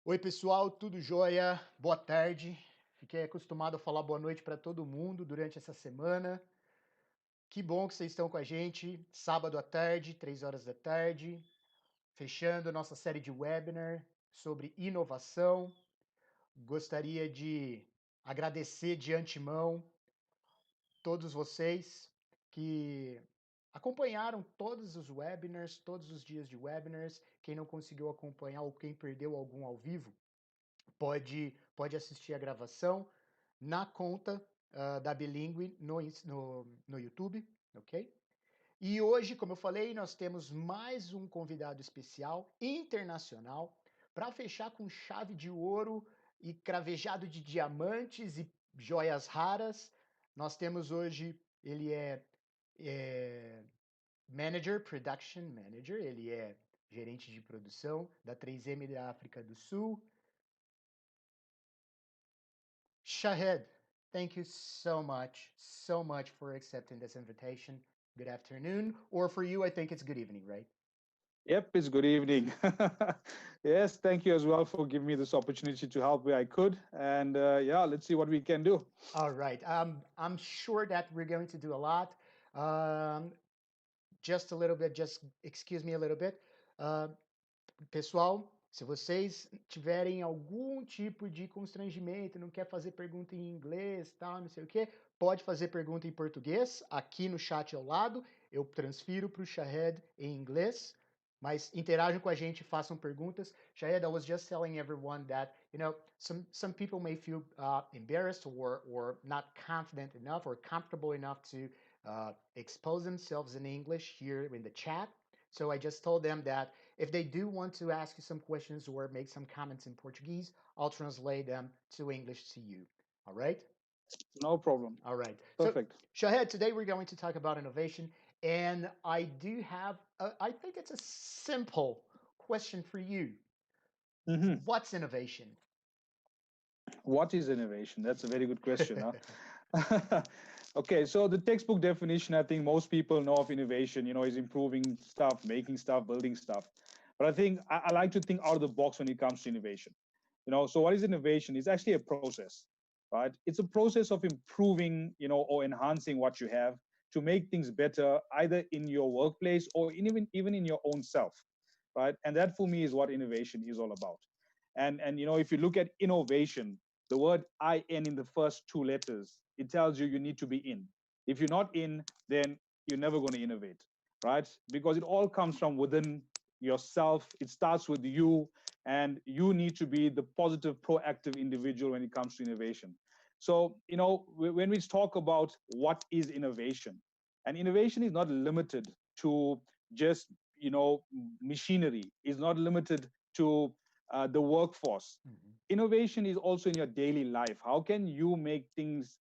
Oi, pessoal, tudo jóia? Boa tarde. Fiquei acostumado a falar boa noite para todo mundo durante essa semana. Que bom que vocês estão com a gente. Sábado à tarde, 3 horas da tarde, fechando nossa série de webinar sobre inovação. Gostaria de agradecer de antemão todos vocês que acompanharam todos os webinars, todos os dias de webinars. Quem não conseguiu acompanhar ou quem perdeu algum ao vivo, pode assistir a gravação na conta da BELíngue no YouTube, ok? E hoje, como eu falei, nós temos mais um convidado especial internacional para fechar com chave de ouro e cravejado de diamantes e joias raras. Nós temos hoje, ele é Manager, Production Manager, ele é gerente de produção da 3M da África do Sul. Shahed, thank you so much for accepting this invitation. Good afternoon, or for you, I think it's good evening, right? Yep, it's good evening. Yes, thank you as well for giving me this opportunity to help where I could. And yeah, let's see what we can do. All right. I'm sure that we're going to do a lot. Um, just a little bit, just excuse me a little bit. Uh, Pessoal, se vocês tiverem algum tipo de constrangimento, não quer fazer pergunta em inglês, tal, não sei o quê, pode fazer pergunta em português, aqui no chat ao lado, eu transfiro para o Shahed em inglês, mas interajam com a gente, façam perguntas. Shahed, I was just telling everyone that, some people may feel embarrassed or not confident enough or comfortable enough to expose themselves in English here in the chat. So I just told them that if they do want to ask you some questions or make some comments in Portuguese, I'll translate them to English to you. All right? No problem. All right. Perfect. So, Shahed, today we're going to talk about innovation. And I do have, I think it's a simple question for you. Mm-hmm. What's innovation? What is innovation? That's a very good question. Huh? Okay, so the textbook definition, I think most people know of innovation, is improving stuff, making stuff, building stuff. But I think I like to think out of the box when it comes to innovation. So what is innovation? It's actually a process, right? It's a process of improving, or enhancing what you have to make things better, either in your workplace or even in your own self, right? And that for me is what innovation is all about. And if you look at innovation, the word in the first two letters, it tells you need to be in. If you're not in, then you're never going to innovate, right? Because it all comes from within yourself. It starts with you, and you need to be the positive, proactive individual when it comes to innovation. So, when we talk about what is innovation, and innovation is not limited to just, machinery, is not limited to the workforce. Mhm. Innovation is also in your daily life. How can you make things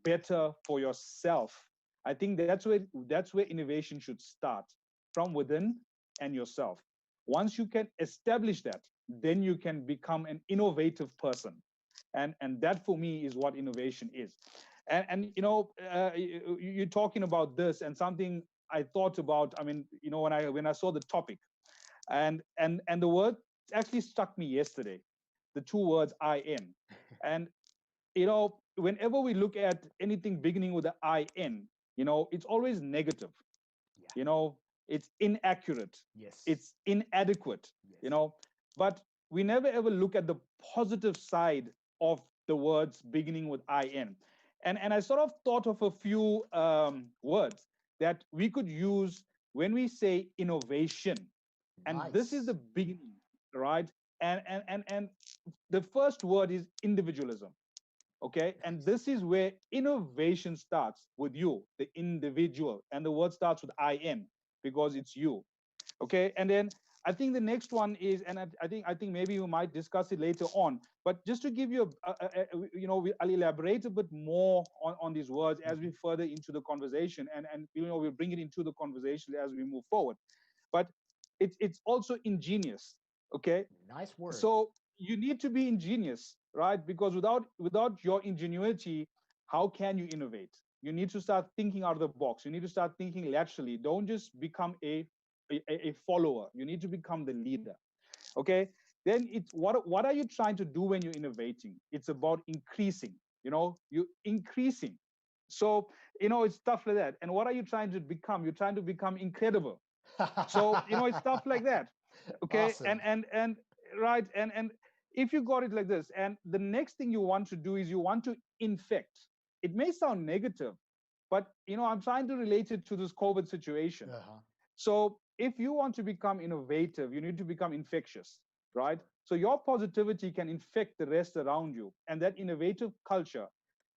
better for yourself? I think that's where innovation should start, from within and yourself. Once you can establish that, then you can become an innovative person. And that for me is what innovation is. And you're talking about this, and something I thought about, I mean, when I saw the topic, and the word actually struck me yesterday, the two words in. And whenever we look at anything beginning with the in, it's always negative. Yeah. It's inaccurate, Yes. it's inadequate. Yes. But we never ever look at the positive side of the words beginning with in. And I sort of thought of a few words that we could use when we say innovation. And this is the beginning, right? And the first word is individualism. Okay, and this is where innovation starts, with you, the individual, and the word starts with in, because it's you. Okay, and then I think the next one is, and I think maybe we might discuss it later on, but just to give you I'll elaborate a bit more on these words as we further into the conversation, and we'll bring it into the conversation as we move forward. But it's also ingenious. Okay, Nice word. so you need to be ingenious, right? Because without your ingenuity, how can you innovate? You need to start thinking out of the box. You need to start thinking laterally. Don't just become a follower. You need to become the leader. Okay, then it's what are you trying to do when you're innovating? It's about increasing, you're increasing. So, it's stuff like that. And what are you trying to become? You're trying to become incredible. So, it's stuff like that. Okay. Awesome. And right. And if you got it like this, and the next thing you want to do is you want to infect. It may sound negative, but I'm trying to relate it to this COVID situation. Uh-huh. So if you want to become innovative, you need to become infectious, right? So your positivity can infect the rest around you, and that innovative culture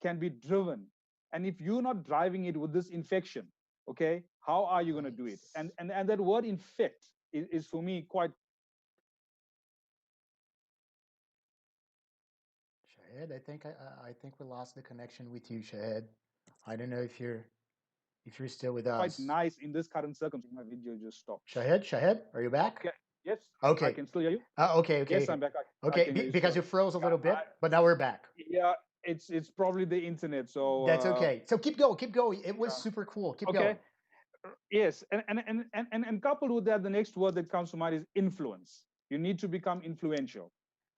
can be driven. And if you're not driving it with this infection, okay, how are you going to do it? Nice. And that word infect is for me quite. Shahed, I think we lost the connection with you, Shahed. I don't know if you're still with Quite us. nice in this current circumstance. My video just stopped. Shahed, are you back? Okay. Yes, I Okay. can still hear you. Okay, okay, Yes, okay. I'm back. I Okay, can hear you. because Sorry. you froze a Yeah, little bit, but now we're back. yeah, it's probably the internet. So That's okay. So keep going, keep going. It was yeah. super cool. Keep Okay. going. Yes, and coupled with that, the next word that comes to mind is influence. You need to become influential,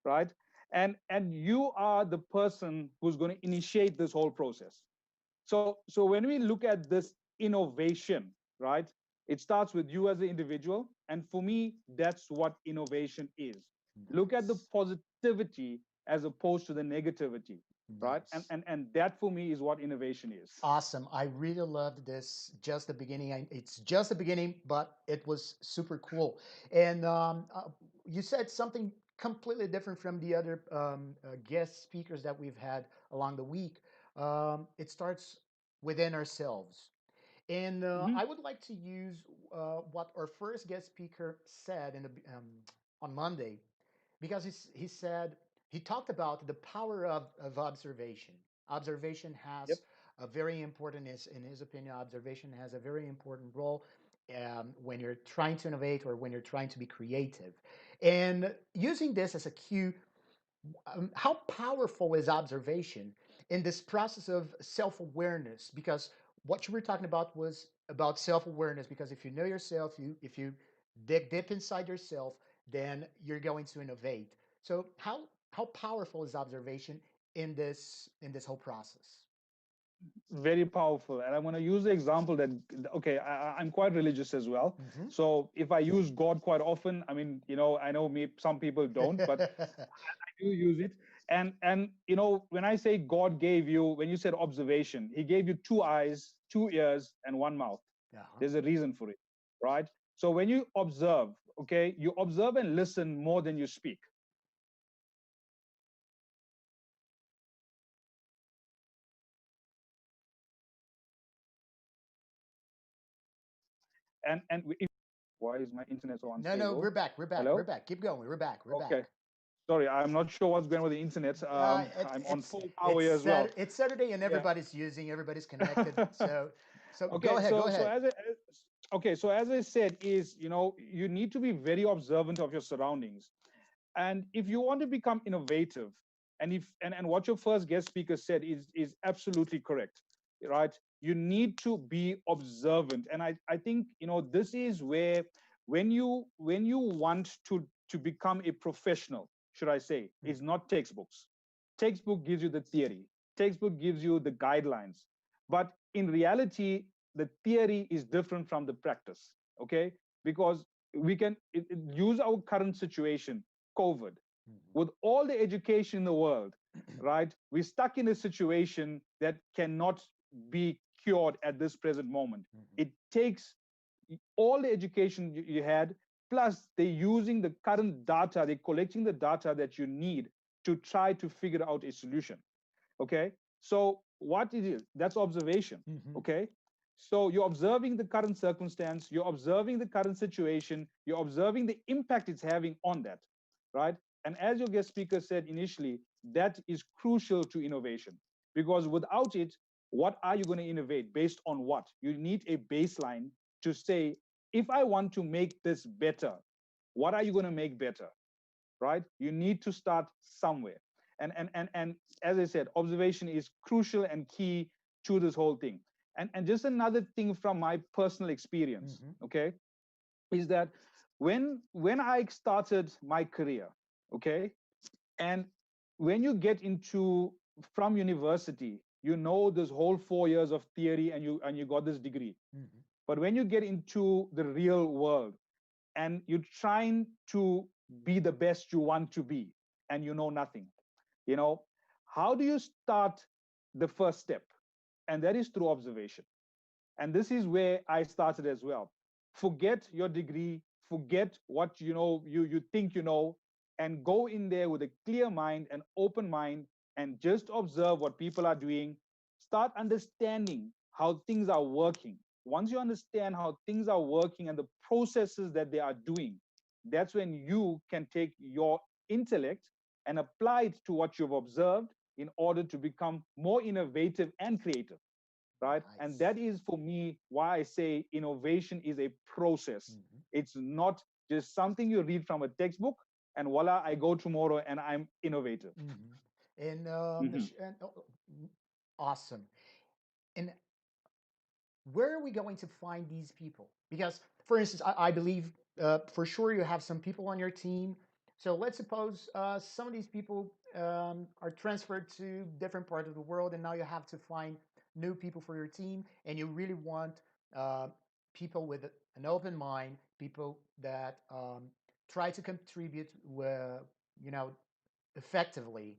right? And you are the person who's going to initiate this whole process. So when we look at this innovation, right, it starts with you as an individual, and for me, that's what innovation is. Look at the Nice. positivity as opposed to the negativity, right? And Nice. and and that for me is what innovation is. Awesome. I really loved this. Just the beginning. It's just the beginning, but it was super cool. And you said something completely different from the other guest speakers that we've had along the week. It starts within ourselves. And Mhm. I would like to use what our first guest speaker said on Monday, because he said he talked about the power of observation. Observation Yep. has a very important, in his opinion, observation has a very important role when you're trying to innovate or when you're trying to be creative. And using this as a cue, how powerful is observation in this process of self-awareness? Because what you were talking about was about self-awareness, because if you know yourself, if you dig deep inside yourself, then you're going to innovate. So how powerful is observation in this whole process? Very powerful. And I want to use the example that, okay, I'm quite religious as well. Hmm. So if I use God quite often, I mean, I know me, some people don't, but I do use it. And when I say God gave you, when you said observation, he gave you two eyes, two ears, and one mouth. Uh-huh. There's a reason for it, right? So when you observe, okay, you observe and listen more than you speak. And if, why is my internet so No, we're unstable? back. We're back. We're Hello? back. Keep going. We're back. We're Okay. back. Sorry, I'm not sure what's going on with the internet. Uh, it, I'm on it's full power here as well. It's Saturday and Yeah. everybody's connected. So go Okay, ahead. Go so ahead. as I said, is you need to be very observant of your surroundings, and if you want to become innovative, and what your first guest speaker said is absolutely correct, right? You need to be observant, and I think this is where when you want to become a professional, should I say, is not textbooks. Textbook gives you the theory, textbook gives you the guidelines, but in reality the theory is different from the practice, okay? Because we can use our current situation, COVID, Mhm. with all the education in the world, right? We're stuck in a situation that cannot be cured at this present moment. Mhm. It takes all the education you had, plus they're using the current data, they're collecting the data that you need to try to figure out a solution. Okay, so what it is, that's observation. Mhm. Okay, so you're observing the current circumstance, you're observing the current situation, you're observing the impact it's having on that, right? And as your guest speaker said initially, that is crucial to innovation, because without it, what are you going to innovate based on? What you need a baseline to say, if I want to make this better, what are you going to make better, right? You need to start somewhere. And as I said, observation is crucial and key to this whole thing. And just another thing from my personal experience, Mhm. okay, is that when I started my career, Okay. And when you get into from university, you know this whole 4 years of theory and you got this degree. Mhm. But when you get into the real world and you're trying to be the best you want to be and you know nothing, you know, how do you start the first step? And that is through observation. And this is where I started as well. Forget your degree, forget what you know, you think you know, and go in there with a clear mind, an open mind, and just observe what people are doing. Start understanding how things are working. Once you understand how things are working and the processes that they are doing, that's when you can take your intellect and apply it to what you've observed in order to become more innovative and creative, right? And Nice. that is for me why I say innovation is a process. Mhm. It's not just something you read from a textbook and voila, I go tomorrow and I'm innovative. Mhm. And Hmm. awesome. And where are we going to find these people? Because, for instance, I believe for sure you have some people on your team. So let's suppose some of these people are transferred to different parts of the world, and now you have to find new people for your team, and you really want uh, people with an open mind, people that try to contribute, you know, effectively.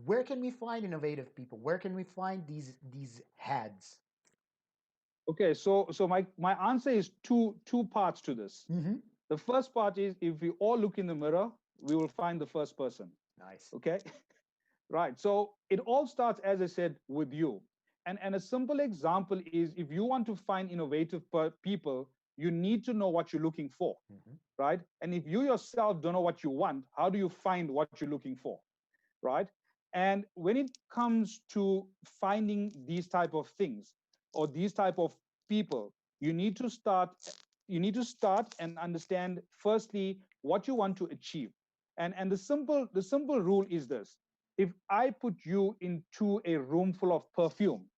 Where can we find innovative people? Where can we find these heads? Okay, so my answer is two parts to this. Hmm. The first part is if we all look in the mirror, we will find the first person. Nice. Okay, right. So it all starts, as I said, with you. And a simple example is if you want to find innovative people, you need to know what you're looking for, Hmm. right? And if you yourself don't know what you want, how do you find what you're looking for, right? And when it comes to finding these type of things or these type of people, you need to start and understand firstly what you want to achieve. And the simple rule is this: if I put you into a room full of perfume,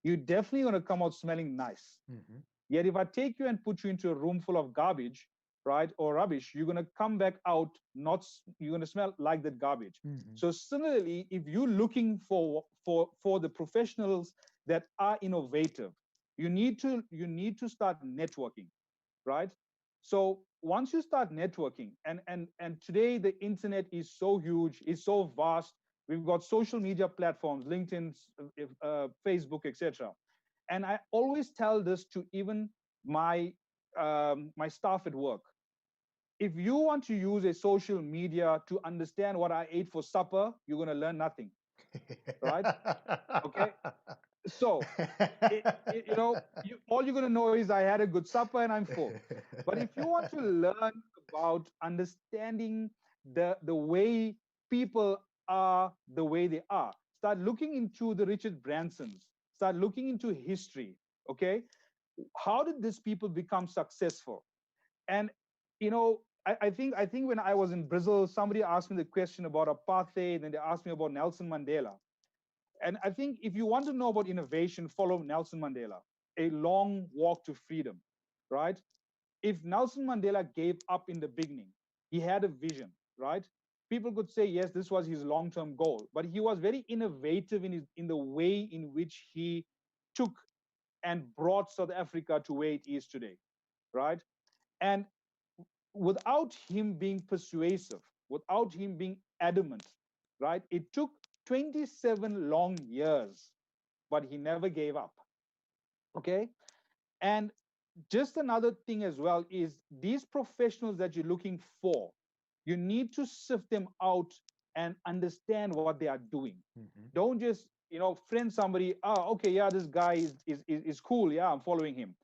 you're definitely going to come out smelling nice. Hmm. Yet if I take you and put you into a room full of garbage, right, or rubbish, you're going to come back out not, you're going to smell like that garbage. Hmm. So similarly, if you're looking for the professionals that are innovative, you need to start networking, right? So once you start networking, and today the internet is so huge, is so vast. We've got social media platforms, LinkedIn, Facebook, etc. And I always tell this to even my staff at work. If you want to use a social media to understand what I ate for supper, you're going to learn nothing, right? Okay. So all you're going to know is I had a good supper and I'm full. But if you want to learn about understanding the way people are the way they are, start looking into the Richard Bransons, start looking into history. Okay, how did these people become successful? And I think when I was in Brazil, somebody asked me the question about apartheid, and they asked me about Nelson Mandela. And I think if you want to know about innovation, follow Nelson Mandela, A Long Walk to Freedom, right? If Nelson Mandela gave up in the beginning, he had a vision, right? People could say, yes, this was his long-term goal, but he was very innovative in the way in which he took and brought South Africa to where it is today, right? And without him being persuasive, without him being adamant, right? It took 27 long years, but he never gave up. Okay. And just another thing as well is these professionals that you're looking for, you need to sift them out and understand what they are doing. Mhm. Don't just friend somebody. Oh, okay, yeah, this guy is cool, yeah, I'm following him.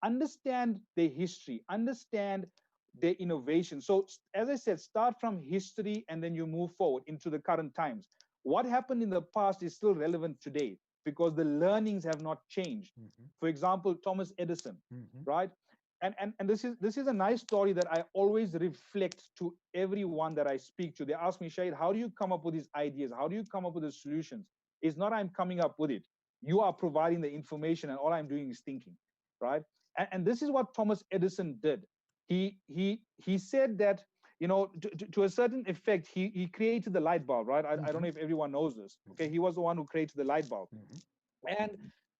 Understand their history, understand their innovation. So as I said, start from history and then you move forward into the current times. What happened in the past is still relevant today because the learnings have not changed. Mhm. For example, Thomas Edison, Mhm. right? And this is a nice story that I always reflect to everyone that I speak to. They ask me, Shahed, how do you come up with these ideas? How do you come up with the solutions? It's not I'm coming up with it. You are providing the information, and all I'm doing is thinking, right? And this is what Thomas Edison did. He said that to a certain effect, he created the light bulb, right? I don't Hmm. know if everyone knows this. Okay, he was the one who created the light bulb, Hmm. and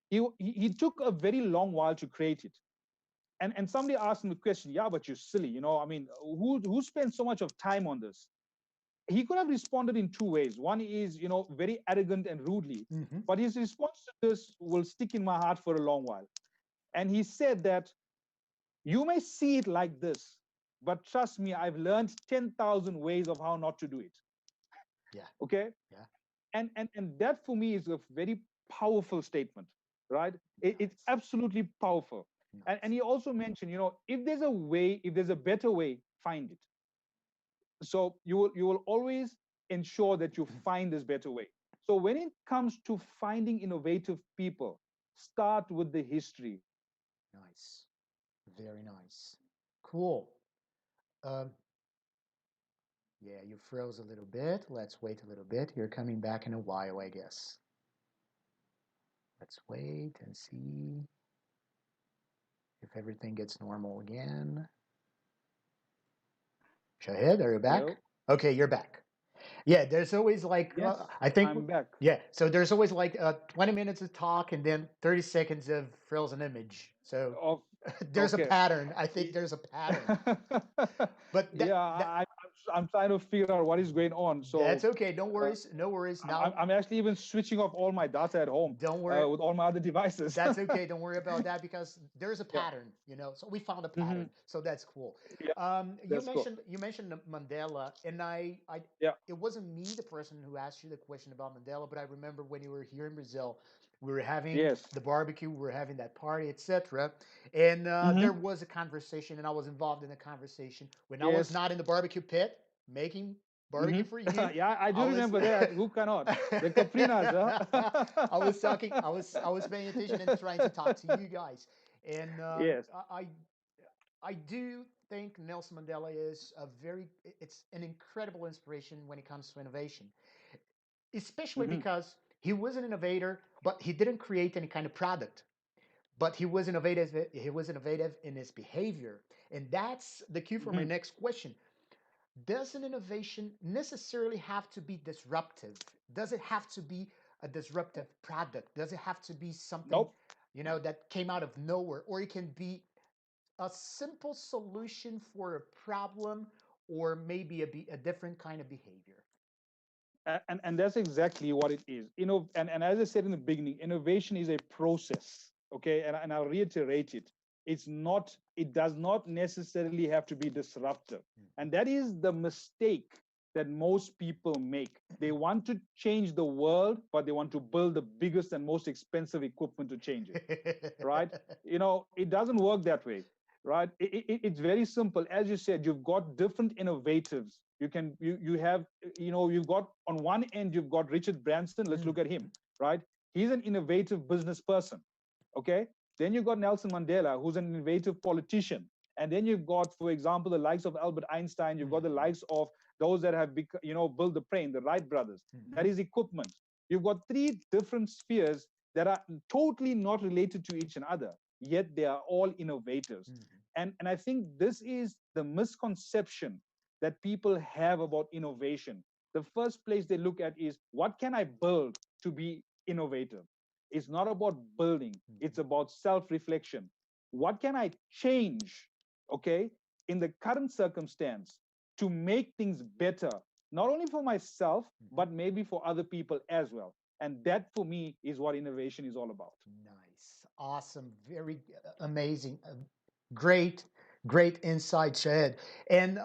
he took a very long while to create it. And somebody asked him the question, yeah, but you're silly, I mean, who spends so much of time on this? He could have responded in two ways. One is, very arrogant and rudely, Hmm. but his response to this will stick in my heart for a long while. And he said that you may see it like this, but trust me, I've learned 10,000 ways of how not to do it. Yeah. Okay. Yeah. And that for me is a very powerful statement, right? It's Nice. absolutely powerful. And Nice. he also mentioned, if there's a way, if there's a better way, find it. So you will always ensure that you find this better way. So when it comes to finding innovative people, start with the history. Nice. Very nice. Cool. Um, yeah, you froze a little bit. Let's wait a little bit. You're coming back in a while, I guess. Let's wait and see if everything gets normal again. Shahid, are you back? Hello. Okay, you're back. Yeah, there's always like Yes, I think I'm back. yeah. So there's always like 20 minutes of talk and then 30 seconds of frozen image. So Of there's a okay. pattern. I think there's a pattern. But Yeah, I'm trying to figure out what is going on. So that's okay. No uh, worries. No worries. I'm Now, I'm actually even switching off all my data at home don't worry. with all my other devices. That's okay. Don't worry about that because there's a Yeah. pattern, So we found a Hmm. pattern. So that's cool. Yeah, You that's cool. mentioned Mandela, and Yeah. it wasn't me, the person who asked you the question about Mandela, but I remember when you were here in Brazil, we were having Yes. the barbecue, we were having that party, etc. And there Hmm. was a conversation, and I was involved in the conversation when I was Yes. not in the barbecue pit making Hmm. barbecue for you. Yeah, I I do was remember that. Who cannot? The Caprinas, I was huh? talking. I was paying attention and trying to talk to you guys, and Yes. I do think Nelson Mandela is it's an incredible inspiration when it comes to innovation, especially Hmm. because he was an innovator, but he didn't create any kind of product. But he was innovative. He was innovative in his behavior, and that's the cue for my Hmm. next question. Does an innovation necessarily have to be disruptive? Does it have to be a disruptive product? Does it have to be something, Nope. that came out of nowhere? Or it can be a simple solution for a problem or maybe a different kind of behavior? And that's exactly what it is. And as I said in the beginning, innovation is a process. Okay, and I'll reiterate it. It does not necessarily have to be disruptive. Mhm. And that is the mistake that most people make. They want to change the world, but they want to build the biggest and most expensive equipment to change it, right? It doesn't work that way, right? It's very simple. As you said, you've got different innovatives. You have, you've got, on one end you've got Richard Branson. Let's look at him, Mhm. right? He's an innovative business person. Okay. Then you've got Nelson Mandela, who's an innovative politician. And then you've got, for example, the likes of Albert Einstein. You've got the Mhm. likes of those that have built the plane, the Wright brothers. That Mhm. is equipment. You've got three different spheres that are totally not related to each other, yet they are all innovators. Mhm. And I think this is the misconception that people have about innovation. The first place they look at is, what can I build to be innovative? It's not about building, it's Mhm. about self reflection. What can I change, okay, in the current circumstance to make things better, not only for myself, Mhm. but maybe for other people as well? And that for me is what innovation is all about. Nice. Awesome. Very amazing. Great, great insight, Shahed. And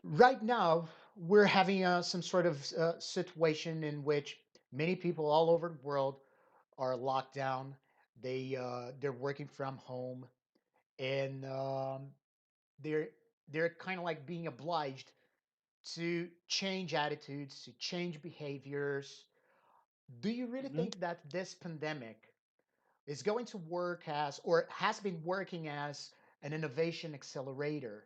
right now, we're having some sort of situation in which many people all over the world are locked down. They're working from home, and they're they're kind of like being obliged to change attitudes, to change behaviors. Do you really Mhm. think that this pandemic is going to work as, or has been working as, an innovation accelerator?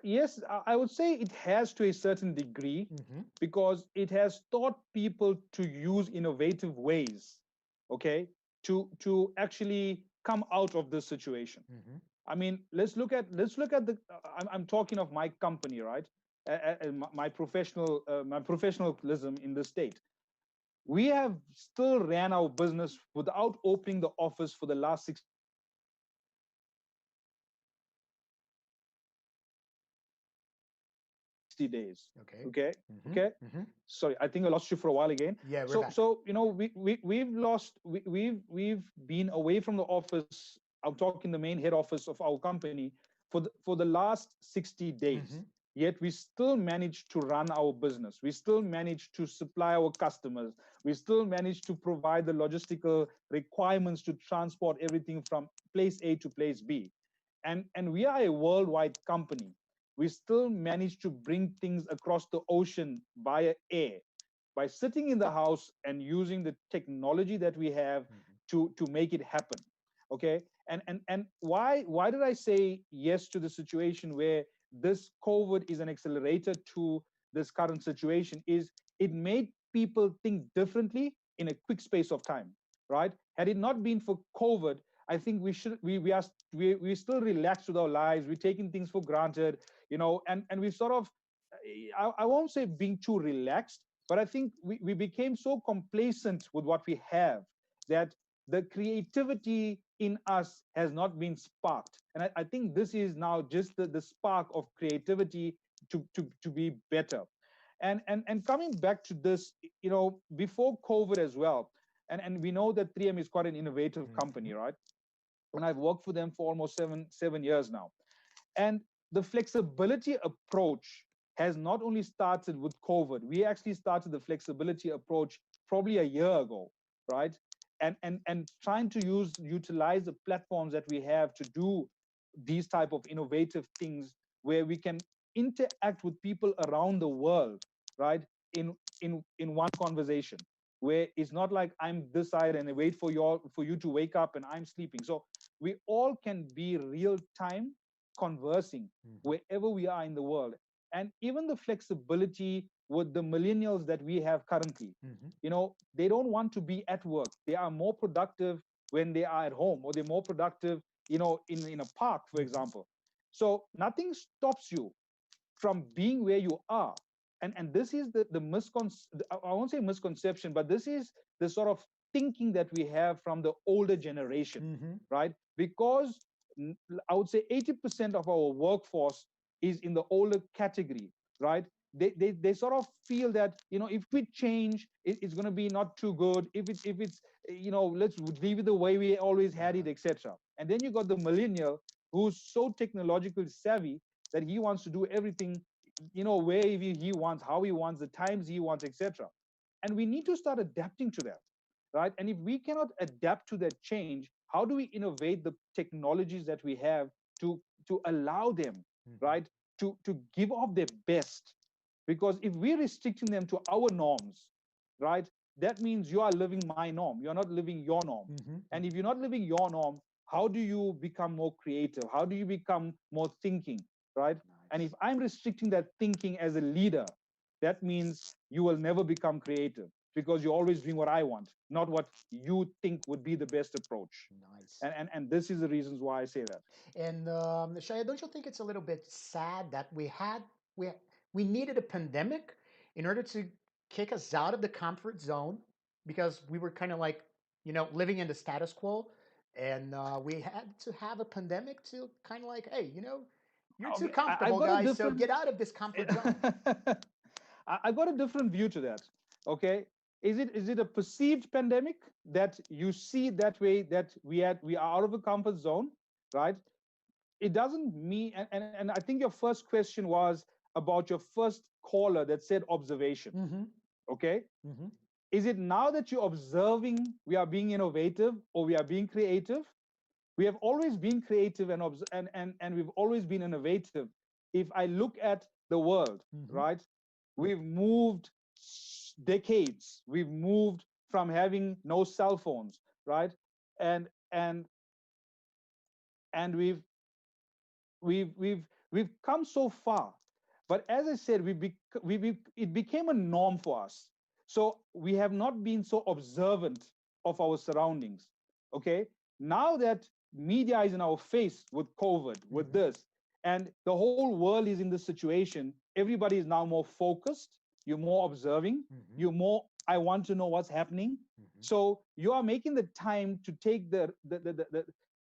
Yes, I would say it has to a certain degree, Hmm. because it has taught people to use innovative ways, okay, to actually come out of this situation. Hmm. I mean, let's look at the. I'm talking of my company, right? My professionalism in the state. We have still ran our business without opening the office for the last 60 days. We have still managed to run our business without opening the office for the last 60 days. Okay. Okay. Mm-hmm. Okay. Mm-hmm. Sorry, I think I lost you for a while again. Yeah, we're back. So we've been away from the office. I'm talking the main head office of our company for the last 60 days. Mm-hmm. Yet we still managed to run our business. We still managed to supply our customers. We still managed to provide the logistical requirements to transport everything from place A to place B. And we are a worldwide company. We still manage to bring things across the ocean via air by sitting in the house and using the technology that we have Mm-hmm. to make it happen. Okay. And why did I say yes to the situation where this COVID is an accelerator to this current situation? Is it made people think differently in a quick space of time, right? Had it not been for COVID, I think we still relaxed with our lives. We're taking things for granted, and we sort of, I won't say being too relaxed, but I think we became so complacent with what we have that the creativity in us has not been sparked. And I think this is now just the spark of creativity to be better. And coming back to this, before COVID as well, and we know that 3M is quite an innovative Mm-hmm. company, right? And I've worked for them for almost seven years now. And the flexibility approach has not only started with COVID, we actually started the flexibility approach probably a year ago, right? And trying to utilize the platforms that we have to do these type of innovative things where we can interact with people around the world, right? In one conversation, where it's not like I'm this side and I wait for you to wake up and I'm sleeping. So we all can be real time conversing Mm-hmm. wherever we are in the world. And even the flexibility with the millennials that we have currently, Mm-hmm. they don't want to be at work. They are more productive when they are at home, or they're more productive, in a park, for Mm-hmm. example. So nothing stops you from being where you are. And this is the I won't say misconception, but this is the sort of thinking that we have from the older generation, Mm-hmm. right? Because I would say 80% of our workforce is in the older category, right? They sort of feel that, if we change, it's going to be not too good. If it's let's leave it the way we always had Uh-huh. it, etc. And then you got the millennial who's so technologically savvy that he wants to do everything, where he wants, how he wants, the times he wants, etc. And we need to start adapting to that, right? And if we cannot adapt to that change, how do we innovate the technologies that we have to allow them, Mm-hmm. right, to give off their best? Because if we're restricting them to our norms, right, that means you are living my norm, you're not living your norm. Mm-hmm. And if you're not living your norm, how do you become more creative? How do you become more thinking, right? And if Nice. I'm restricting that thinking as a leader, that means you will never become creative, because you're always doing what I want, not what you think would be the best approach. Nice. And this is the reasons why I say that. And Shaya, don't you think it's a little bit sad that we we needed a pandemic in order to kick us out of the comfort zone because we were kind of like living in the status quo, and we had to have a pandemic to kind of like, hey, you're too Okay, I've comfortable, got a guys, so different get out of this comfort zone. I've got a different view to that. Okay, is it a perceived pandemic that you see that way, that we are out of a comfort zone, right? It doesn't mean, and I think your first question was about your first caller that said observation. Mm-hmm. Okay, Mm-hmm. is it now that you're observing we are being innovative or we are being creative? We have always been creative and we've always been innovative. If I look at the world, Mm-hmm. right, we've moved decades. We've moved from having no cell phones, right? And and and we've come so far. But as I said, it became a norm for us. So we have not been so observant of our surroundings. Okay, now that media is in our face with COVID, with this, and the whole world is in this situation. Everybody is now more focused. You're more observing. You're more, I want to know what's happening. So you are making the time to take the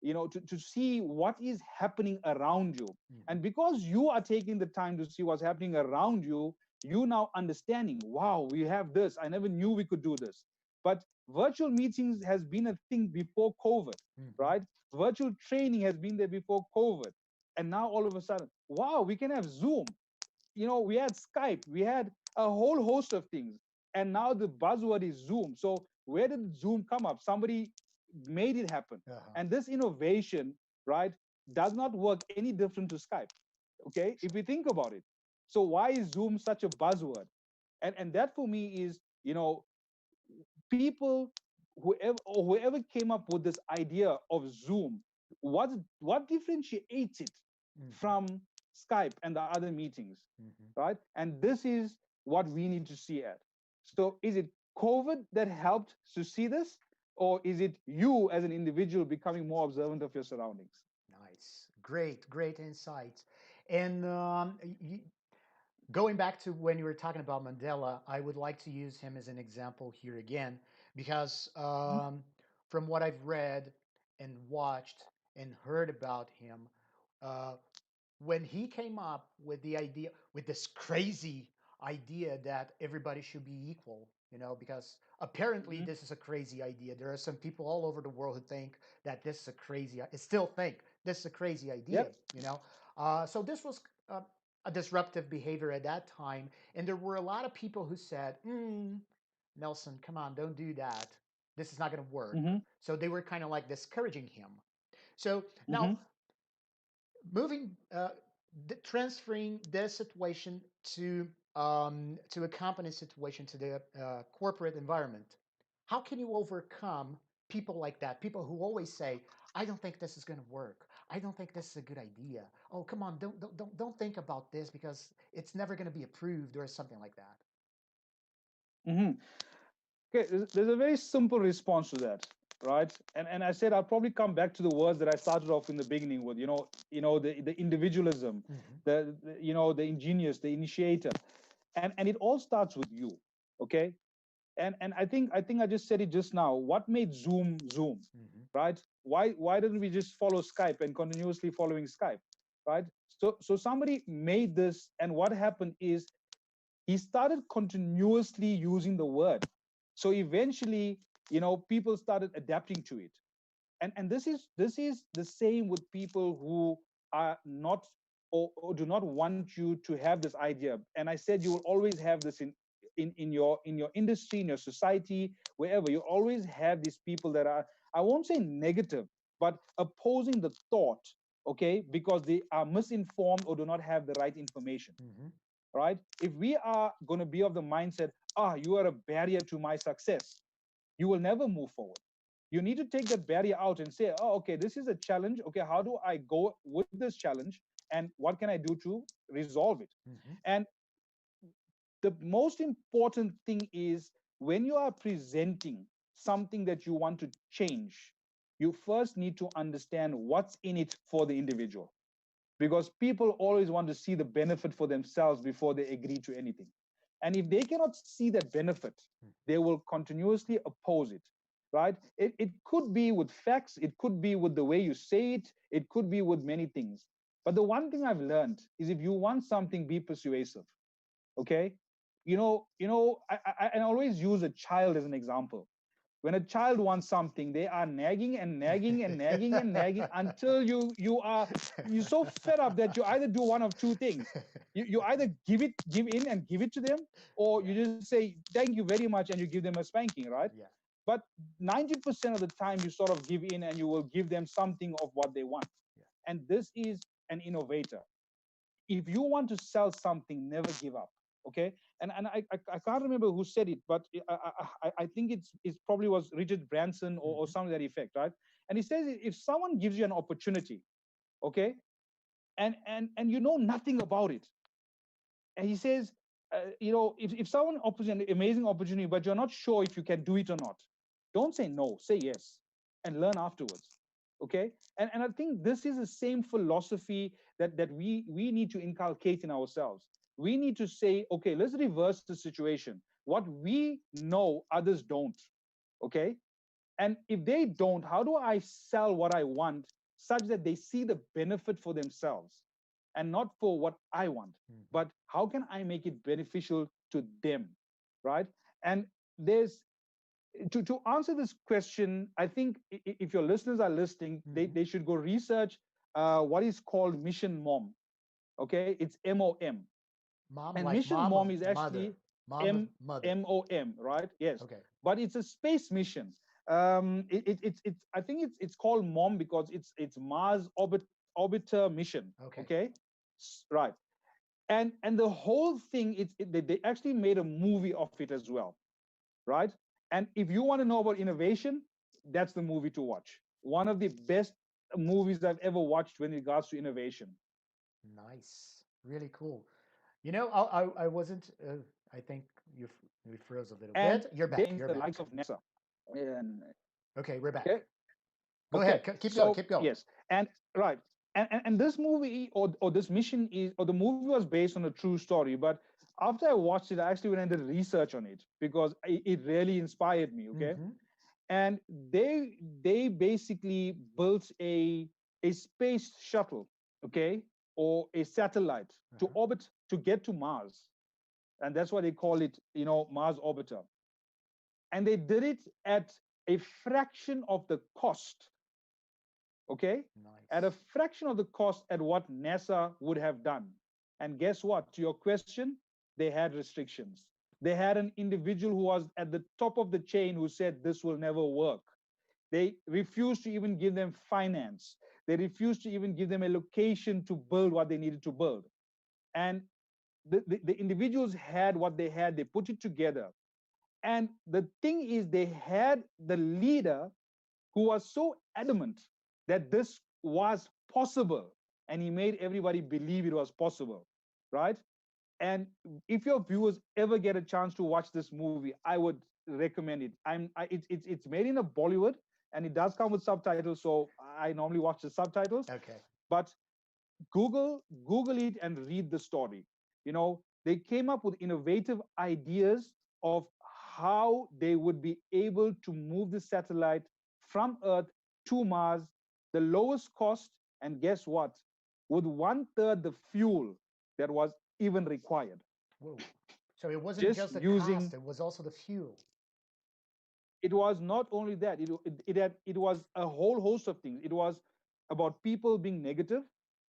to see what is happening around you. And because you are taking the time to see what's happening around you, you now understanding, wow, we have this. I never knew we could do this. But virtual meetings has been a thing before COVID, right? Virtual training has been there before COVID. And now all of a sudden, wow, we can have Zoom. We had Skype, we had a whole host of things. And now the buzzword is Zoom. So where did Zoom come up? Somebody made it happen. And this innovation, right, does not work any different to Skype. Okay, if we think about it. So why is Zoom such a buzzword? And that for me is, people, whoever came up with this idea of Zoom, what differentiates it from Skype and the other meetings, right? And this is what we need to see at. So is it COVID that helped to see this, or is it you as an individual becoming more observant of your surroundings? Nice. Great insights. And going back to when you were talking about Mandela, I would like to use him as an example here again, because from what I've read and watched and heard about him, uh, when he came up with the idea, with this crazy idea that everybody should be equal, because apparently this is a crazy idea. There are some people all over the world who think that this is a crazy, still think this is a crazy idea, Yep. So this was a disruptive behavior at that time. And there were a lot of people who said, Nelson, come on, don't do that. This is not going to work. So they were kind of like discouraging him. So now moving, transferring this situation to a company situation, to the corporate environment. How can you overcome people like that? People who always say, "I don't think this is going to work. I don't think this is a good idea. Oh, come on, don't think about this because it's never going to be approved," or something like that. Okay, there's a very simple response to that, right? And I said I'll probably come back to the words that I started off in the beginning with, the individualism, the ingenious, the initiator, and it all starts with you, okay? And I think I just said it just now. What made Zoom Zoom, right? Why didn't we just follow Skype and continuously following Skype, right? So somebody made this, and what happened is he started continuously using the word. So eventually, people started adapting to it. And this is the same with people who are not, or do not want you to have this idea. And I said you will always have this in your industry, in your society, wherever. You always have these people that are, I won't say negative, but opposing the thought, okay, because they are misinformed or do not have the right information, right? If we are going to be of the mindset, you are a barrier to my success, you will never move forward. You need to take that barrier out and say, okay, this is a challenge. Okay, how do I go with this challenge? And what can I do to resolve it? And the most important thing is, when you are presenting something that you want to change, you first need to understand what's in it for the individual, because people always want to see the benefit for themselves before they agree to anything. And if they cannot see that benefit, they will continuously oppose it, right? It could be with facts, it could be with the way you say it could be with many things. But the one thing I've learned is, if you want something, be persuasive, okay? I always use a child as an example. When a child wants something, they are nagging and nagging and nagging and nagging until you're so fed up that you either do one of two things. You either give in and give it to them, or you just say thank you very much and you give them a spanking, right? Yeah. But 90% of the time you sort of give in and you will give them something of what they want. And this is an innovator. If you want to sell something, never give up, okay? And I can't remember who said it, but I think it probably was Richard Branson, or something to that effect, right? And he says, if someone gives you an opportunity, okay, and you know nothing about it, and he says, if someone offers you an amazing opportunity, but you're not sure if you can do it or not, don't say no, say yes, and learn afterwards, Okay, and I think this is the same philosophy that we need to inculcate in ourselves. We need to say, okay, let's reverse the situation. What we know others don't. Okay, and if they don't, how do I sell what I want such that they see the benefit for themselves and not for what I want? Mhm. But how can I make it beneficial to them? Right. And there's to answer this question, I think if your listeners are listening, Mhm. they should go research what is called Mission Mom. Okay, it's MOM. Mom, And like Mission mom Mom of is mother, actually mom of mother. MOM, right? Yes, Okay. but it's a space mission. It's I think it's called MOM because it's Mars orbiter mission. Okay. Okay, right. And the whole thing, they actually made a movie of it as well, right? And if you want to know about innovation, that's the movie to watch. One of the best movies I've ever watched when it regards to innovation. Nice. Really cool. I wasn't. I think you froze a little And bit. You're they back. You're the likes back. of NASA. And Okay, we're okay, back. Go okay. ahead. Keep going. So Keep going. yes, and right, and this movie or this mission is or the movie was based on a true story. But after I watched it, I actually went and did research on it because it really inspired me. Okay, Mm-hmm. and they basically built a space shuttle, okay, or a satellite to Uh-huh. orbit to get to Mars, and that's why they call it, Mars orbiter. And they did it at a fraction of the cost, okay, at a Nice. fraction of the cost at what NASA would have done. And guess what? To your question, they had restrictions. They had an individual who was at the top of the chain who said this will never work. They refused to even give them finance. They refused to even give them a location to build what they needed to build. And the individuals had what they had, they put it together. And the thing is, they had the leader who was so adamant that this was possible. And he made everybody believe it was possible, right? And if your viewers ever get a chance to watch this movie, I would recommend it. It's made in a Bollywood, and it does come with subtitles, so I normally watch the subtitles. Okay. But Google it and read the story. They came up with innovative ideas of how they would be able to move the satellite from Earth to Mars, the lowest cost, and guess what? With one third the fuel that was even required. Whoa. So it wasn't Just just the using cost; it was also the fuel. it was not only that, it was a whole host of things. It was about people being negative,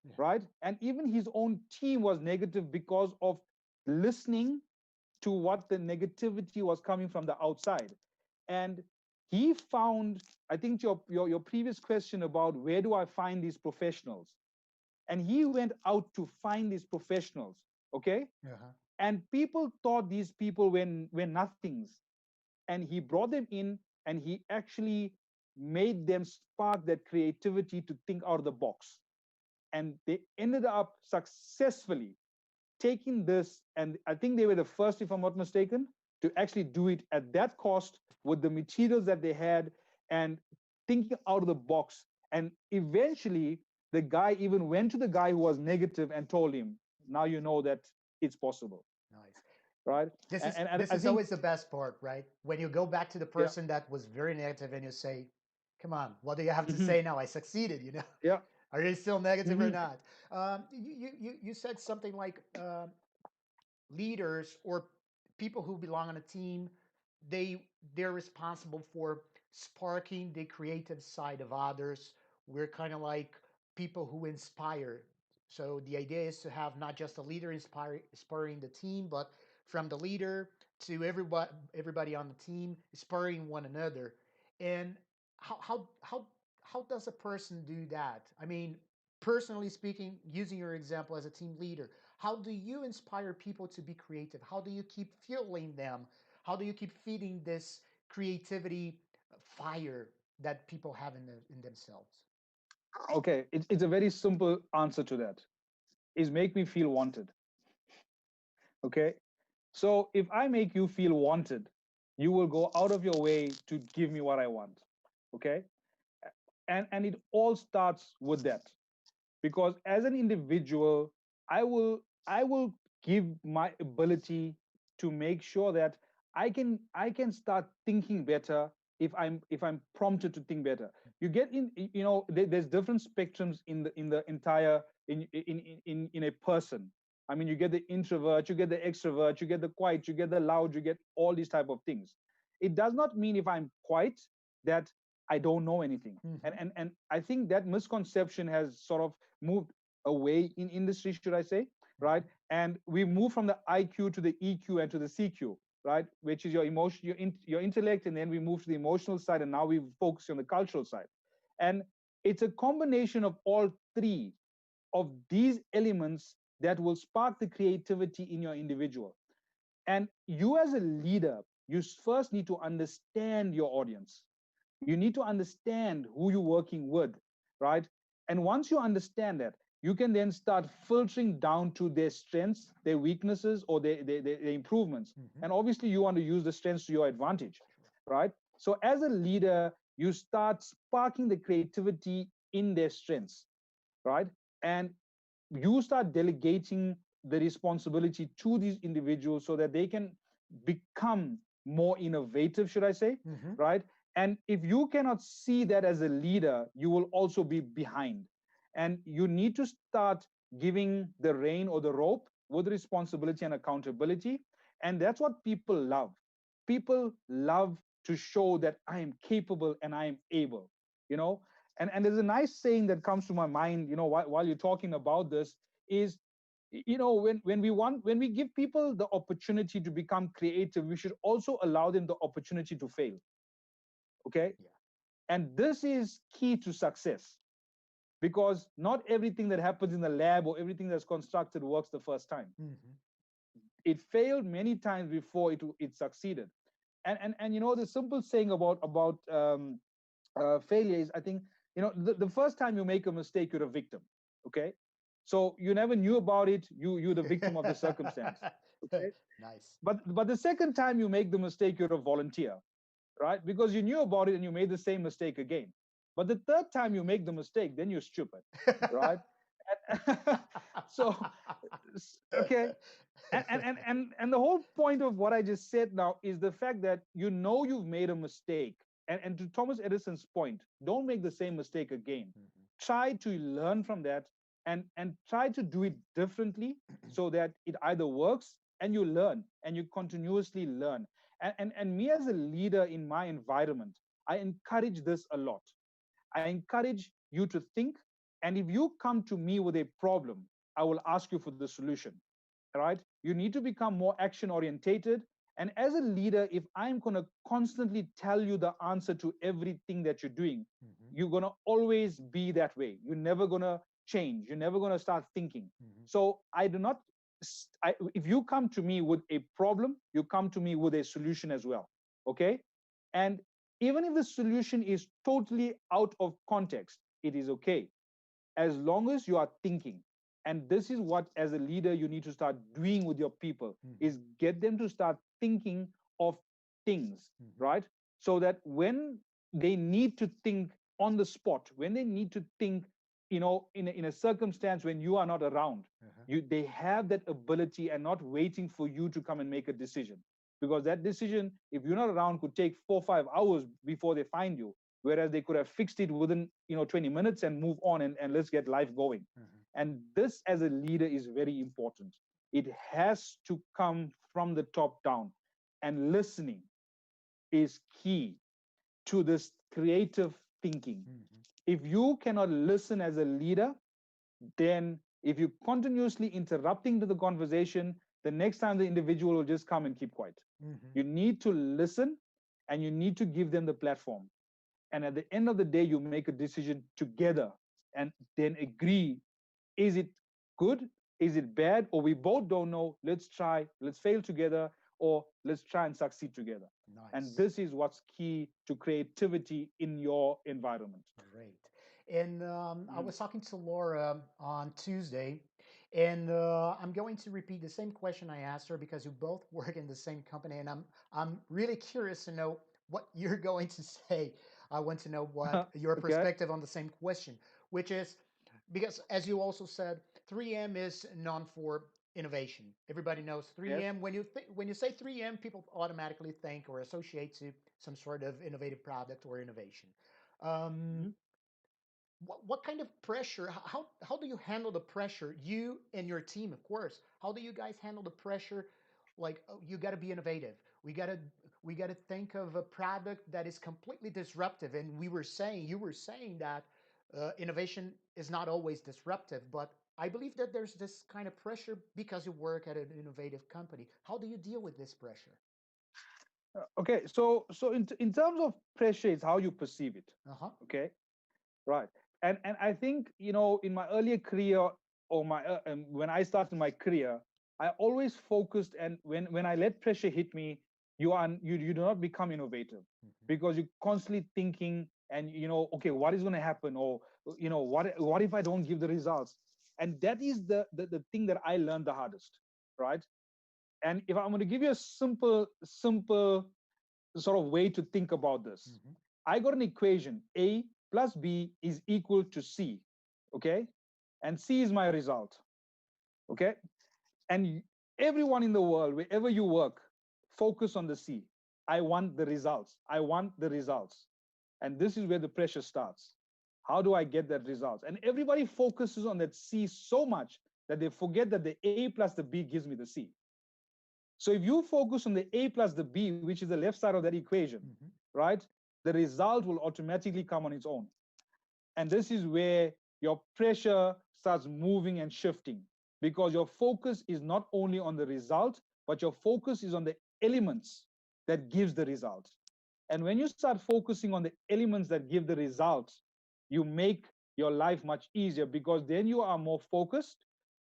Yeah. right? And even his own team was negative because of listening to what the negativity was coming from the outside. And he found, I think your previous question about where do I find these professionals, and he went out to find these professionals, okay? Uh-huh. And people thought these people were nothings, and he brought them in, and he actually made them spark that creativity to think out of the box. And they ended up successfully taking this, and I think they were the first, if I'm not mistaken, to actually do it at that cost with the materials that they had and thinking out of the box. And eventually the guy even went to the guy who was negative and told him, now you know that it's possible, Nice. right? This is And this I is think, always the best part, right? When you go back to the yeah. person that was very negative and you say, "Come on, what do you have to Hmm. say now? I succeeded." Yeah. Are you still negative or Hmm. not? You said something like leaders or people who belong on a team, they're responsible for sparking the creative side of others. We're kind of like people who inspire. So the idea is to have not just a leader inspiring the team, but from the leader to everybody on the team inspiring one another. And how how how how does a person do that? I mean, personally speaking, using your example as a team leader, how do you inspire people to be creative? How do you keep fueling them? How do you keep feeding this creativity fire that people have in themselves? Okay, it's a very simple answer to that, is make me feel wanted. Okay, so if I make you feel wanted, you will go out of your way to give me what I want. Okay, And it all starts with that, because as an individual, I will give my ability to make sure that I can start thinking better if I'm prompted to think better. You get in, there's different spectrums in the entire in a person. I mean, you get the introvert, you get the extrovert, you get the quiet, you get the loud, you get all these type of things. It does not mean if I'm quiet that I don't know anything. and Hmm. and and I think that misconception has sort of moved away in industry, should I say, right? Hmm. And we move from the IQ to the EQ and to the CQ, right? Which is your emotion, your intellect, and then we move to the emotional side, and now we focus on the cultural side. And it's a combination of all three of these elements that will spark the creativity in your individual. And you, as a leader, you first need to understand your audience. You need to understand who you're working with, right? And once you understand that, you can then start filtering down to their strengths, their weaknesses, or their improvements. Hmm. And obviously, you want to use the strengths to your advantage, right? So, as a leader, you start sparking the creativity in their strengths, right? And you start delegating the responsibility to these individuals so that they can become more innovative, should I say, Hmm. right? And if you cannot see that as a leader, you will also be behind. And you need to start giving the rein or the rope with responsibility and accountability. And that's what people love. People love to show that I am capable and I am able, you know. And there's a nice saying that comes to my mind, while you're talking about this, is, when we give people the opportunity to become creative, we should also allow them the opportunity to fail. Okay. Yeah. And this is key to success, because not everything that happens in the lab or everything that's constructed works the first time. Hmm. It failed many times before it succeeded. And the simple saying about failure is, I think, the first time you make a mistake, you're a victim. Okay. So you never knew about it, you're the victim of the circumstance. Okay. Nice. But the second time you make the mistake, you're a volunteer, right? Because you knew about it and you made the same mistake again. But the third time you make the mistake, then you're stupid, right? So, okay. And the whole point of what I just said now is the fact that you've made a mistake. And to Thomas Edison's point, don't make the same mistake again. Mhm. Try to learn from that, and try to do it differently, so that it either works and you learn and you continuously learn. And me, as a leader in my environment, I encourage this a lot. I encourage you to think, and if you come to me with a problem, I will ask you for the solution, right? You need to become more action orientated. And as a leader, if I'm going to constantly tell you the answer to everything that you're doing, Mhm. you're going to always be that way. You're never going to change. You're never going to start thinking. Mhm. So I do not, if you come to me with a problem, you come to me with a solution as well. Okay. And even if the solution is totally out of context, it is okay, as long as you are thinking. And this is what, as a leader, you need to start doing with your people, Mhm. is get them to start thinking of things, Mhm. right? So that when they need to think on the spot, when they need to think, in a circumstance when you are not around, Uh-huh. they have that ability, and not waiting for you to come and make a decision. Because that decision, if you're not around, could take 4 or 5 hours before they find you, whereas they could have fixed it within 20 minutes and move on, and let's get life going. Uh-huh. And this, as a leader, is very important. It has to come from the top down, and listening is key to this creative thinking. Mhm. If you cannot listen as a leader, then if you continuously interrupting to the conversation, the next time the individual will just come and keep quiet. Mhm. You need to listen, and you need to give them the platform. And at the end of the day, you make a decision together, and then agree, is it good, is it bad, or we both don't know, let's try, let's fail together, or let's try and succeed together. And Nice. this is what's key to creativity in your environment. Great. And I Mm. was talking to Laura on Tuesday, and I'm going to repeat the same question I asked her because you both work in the same company, and I'm really curious to know what you're going to say. I want to know what your Okay. perspective on the same question, which is because, as you also said, 3M is known for innovation. Everybody knows Yes. 3M. When you say 3M, people automatically think or associate to some sort of innovative product or innovation. Um, Mhm. what kind of pressure? How do you handle the pressure? You and your team, of course. How do you guys handle the pressure? Like, oh, you got to be innovative. We got to think of a product that is completely disruptive. And you were saying that innovation is not always disruptive, but I believe that there's this kind of pressure because you work at an innovative company. How do you deal with this pressure? Okay. So in terms of pressure, it's how you perceive it. Uh huh. Okay. Right. And I think, in my earlier career, or when I started my career, I always focused, and when I let pressure hit me, you do not become innovative, Hmm. because you're constantly thinking, and okay, what is going to happen, or what if I don't give the results? And that is the thing that I learned the hardest, right? And if I'm going to give you a simple sort of way to think about this. Hmm. I got an equation: A plus B is equal to C. Okay. And C is my result. Okay. And everyone in the world, wherever you work, focus on the C. I want the results. I want the results. And this is where the pressure starts. How do I get that results? And everybody focuses on that C so much that they forget that the A plus the B gives me the C. So if you focus on the A plus the B, which is the left side of that equation, Hmm. right, the result will automatically come on its own. And this is where your pressure starts moving and shifting, because your focus is not only on the result, but your focus is on the elements that gives the result. And when you start focusing on the elements that give the result, you make your life much easier, because then you are more focused.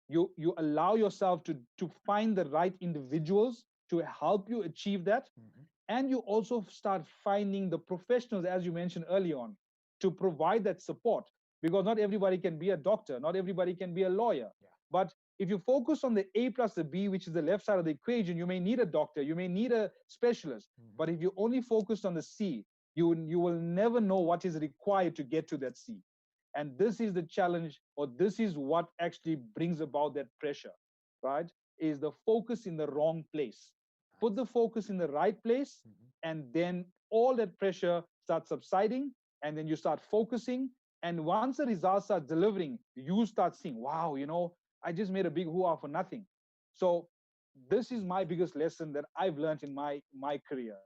You allow yourself to find the right individuals to help you achieve that. Hmm. And you also start finding the professionals, as you mentioned early on, to provide that support, because not everybody can be a doctor, not everybody can be a lawyer. Yeah. But if you focus on the A plus the B, which is the left side of the equation, you may need a doctor, you may need a specialist. Hmm. But if you only focus on the C, you will never know what is required to get to that C. And this is the challenge, or this is what actually brings about that pressure, right? Is the focus in the wrong place. Put Nice. the focus in the right place, Hmm. and then all that pressure starts subsiding, and then you start focusing. And once the results start delivering, you start seeing, wow, I just made a big hoo for nothing. So this is my biggest lesson that I've learned in my career,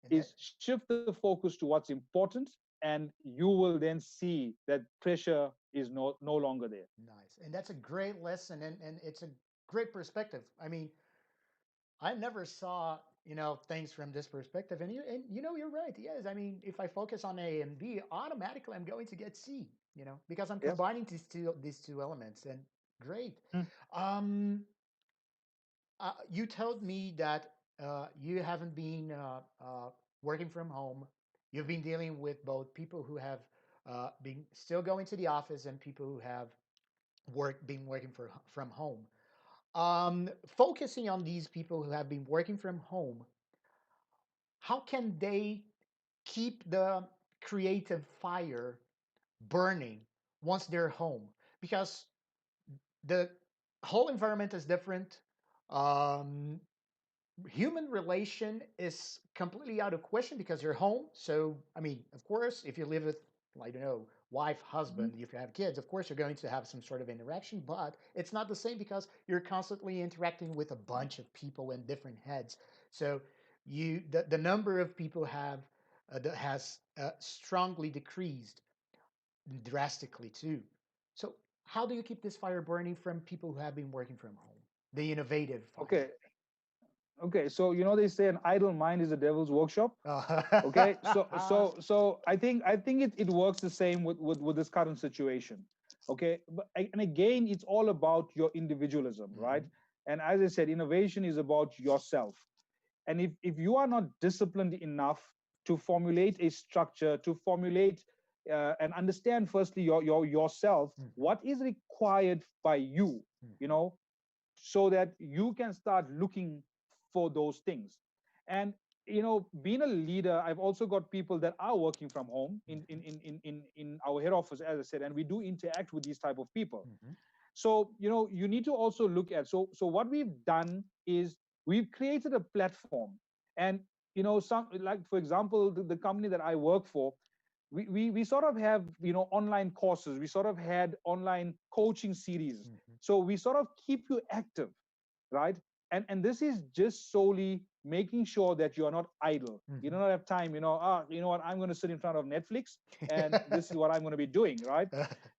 And is that shift the focus to what's important, and you will then see that pressure is no longer there. nice. And that's a great lesson, and it's a great perspective. I mean, I never saw, things from this perspective. And you're right. Yes. I mean, if I focus on A and B, automatically I'm going to get C, because I'm Yes. combining these two elements. And great. Hmm. Um, you told me that you haven't been working from home. You've been dealing with both people who have been still going to the office and people who have been working from home. Focusing on these people who have been working from home, how can they keep the creative fire burning once they're home? Because the whole environment is different. Um, Human relation is completely out of question because you're home. So, I mean, of course, if you live with, I don't know, wife, husband, if you have kids, of course, you're going to have some sort of interaction, but it's not the same because you're constantly interacting with a bunch of people and different heads. So, the number of people that has strongly decreased drastically too. So, how do you keep this fire burning from people who have been working from home? The innovative fire. Okay. Okay. So they say an idle mind is a devil's workshop. Okay. so Uh, so so I think it works the same with this current situation. Okay. And again, it's all about your individualism, right? Mhm. And as I said, innovation is about yourself. And if you are not disciplined enough to formulate a structure, to formulate and understand firstly yourself, Mhm. what is required by you, you Mhm. know so that you can start looking for those things. And being a leader, I've also got people that are working from home in our head office, as I said, and we do interact with these type of people. Mhm. So you need to also look at, so what we've done is we've created a platform. And some, like for example, the company that I work for, we sort of have online courses, we sort of had online coaching series, Mhm. so we sort of keep you active, right? And this is just solely making sure that you are not idle. You do Mhm. not have time, you know what, I'm going to sit in front of Netflix and this is what I'm going to be doing, right?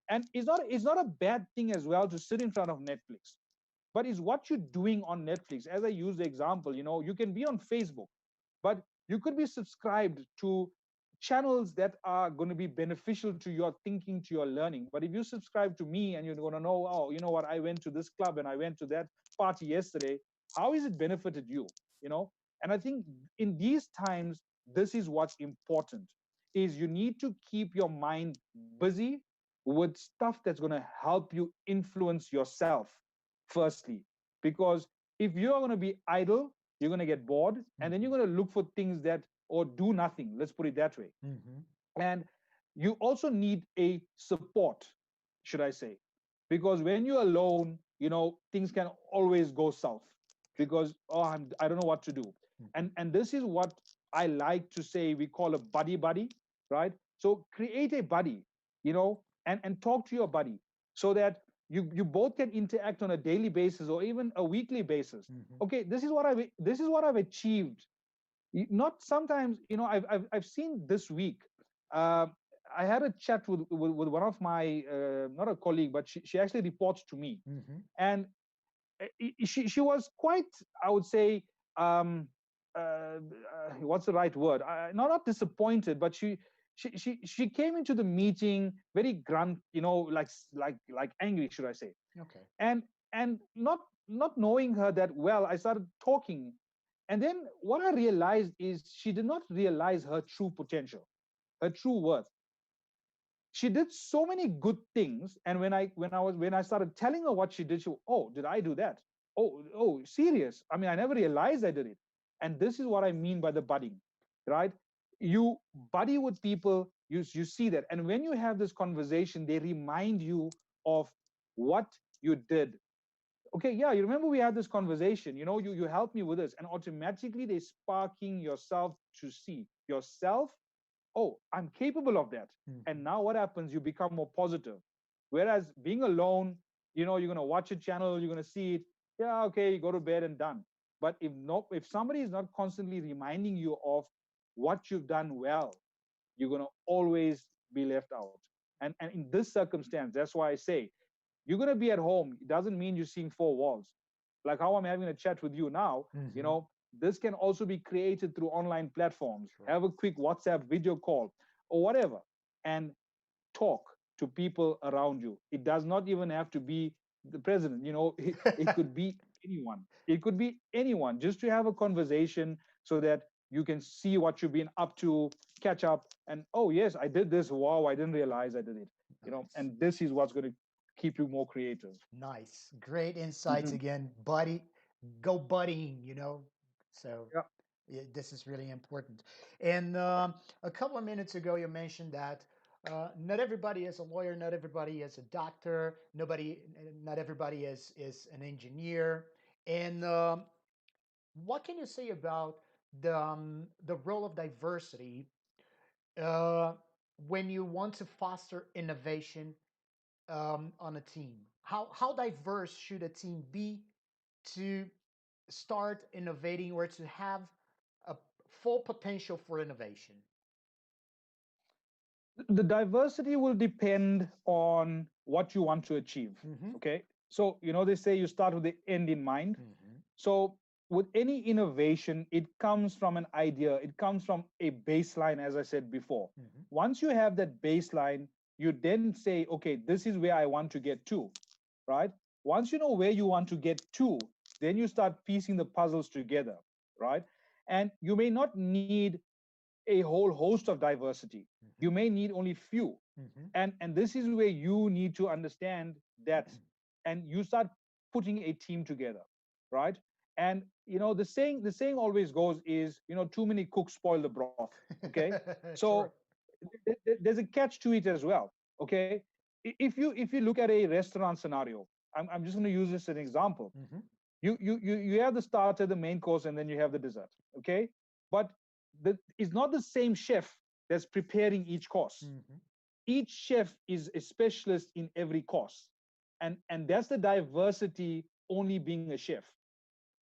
And it's not a bad thing as well to sit in front of Netflix, but it's what you're doing on Netflix. As I use the example, you can be on Facebook, but you could be subscribed to channels that are going to be beneficial to your thinking, to your learning. But if you subscribe to me and you're going to know, oh, you know what, I went to this club and I went to that party yesterday, how has it benefited you? you know and I think in these times, this is what's important, is you need to keep your mind busy with stuff that's going to help you influence yourself firstly. Because if you're going to be idle, you're going to get bored, and then you're Mhm. going to look for things that, or do nothing, let's put it that way. Mhm. And you also need a support, should I say, because when you're alone, things can always go south, because I don't know what to do. Mhm. And this is what I like to say, we call a buddy, right? So create a buddy, and talk to your buddy, so that you both can interact on a daily basis or even a weekly basis. Mhm. Okay, this is what I've achieved. Not sometimes, I've seen this week. uh, I had a chat with one of my, not a colleague, but she actually reports to me. Mhm. And she was quite, I would say, um, what's the right word, not disappointed, but she came into the meeting very grunt, like angry, should I say. Okay. And not knowing her that well, I started talking. And then what I realized is she did not realize her true potential, her true worth. She did so many good things, and when I started telling her what she did, oh, did I do that? Oh, serious? I mean, I never realized I did it. And this is what I mean by the budding, right? You buddy with people, you see that, and when you have this conversation, they remind you of what you did. Okay, yeah, you remember we had this conversation, you helped me with this, and automatically they sparking yourself to see yourself, oh, I'm capable of that. And Mhm. now what happens? You become more positive. Whereas being alone, you're going to watch a channel, you're going to see it, yeah, okay, you go to bed and done. But if somebody is not constantly reminding you of what you've done well, you're going to always be left out. And in this circumstance, that's why I say, you're going to be at home. It doesn't mean you're seeing four walls. Like how I'm having a chat with you now, you Mhm. know, this can also be created through online platforms. Sure. Have a quick WhatsApp video call or whatever, and talk to people around you. It does not even have to be the president, it could be anyone. It could be anyone, just to have a conversation so that you can see what you've been up to, catch up, and oh, yes, I did this. Wow, I didn't realize I did it. Nice. And this is what's going to keep you more creative. Nice. Great insights Mhm. again, buddy. Go buddying. So Yeah. this is really important. And a couple of minutes ago, you mentioned that not everybody is a lawyer, not everybody is a doctor, not everybody is an engineer. And what can you say about the role of diversity uh, when you want to foster innovation on a team? How diverse should a team be to start innovating or to have a full potential for innovation? The diversity will depend on what you want to achieve. Hmm. Okay. So, they say you start with the end in mind. Hmm. So, with any innovation, it comes from an idea, it comes from a baseline, as I said before. Hmm. Once you have that baseline, you then say, okay, this is where I want to get to, right? Once you know where you want to get to, then you start piecing the puzzles together, right? And you may not need a whole host of diversity. You Hmm. may need only few. Hmm. And this is where you need to understand that, and you start putting a team together, right? And the saying always goes is, too many cooks spoil the broth. Okay, so True. there's a catch to it as well. Okay, if you look at a restaurant scenario, I'm just going to use this as an example. Hmm. You have the starter, the main course, and then you have the dessert. Okay, but it's not the same chef that's preparing each course. Hmm. Each chef is a specialist in every course, and that's the diversity only being a chef.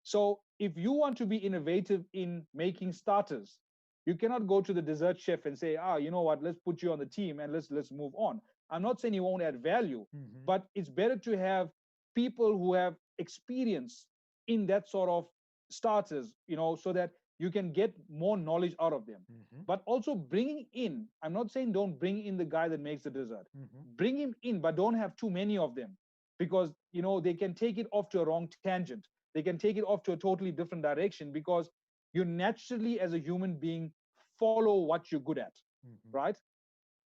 So if you want to be innovative in making starters, you cannot go to the dessert chef and say, you know what, let's put you on the team and let's move on. I'm not saying you won't add value, Hmm. but it's better to have people who have experience in that sort of starters, so that you can get more knowledge out of them. Hmm. But also bringing in, I'm not saying don't bring in the guy that makes the dessert. Hmm. Bring him in, but don't have too many of them, because they can take it off to a wrong tangent. They can take it off to a totally different direction, because you naturally as a human being follow what you're good at, Hmm. right?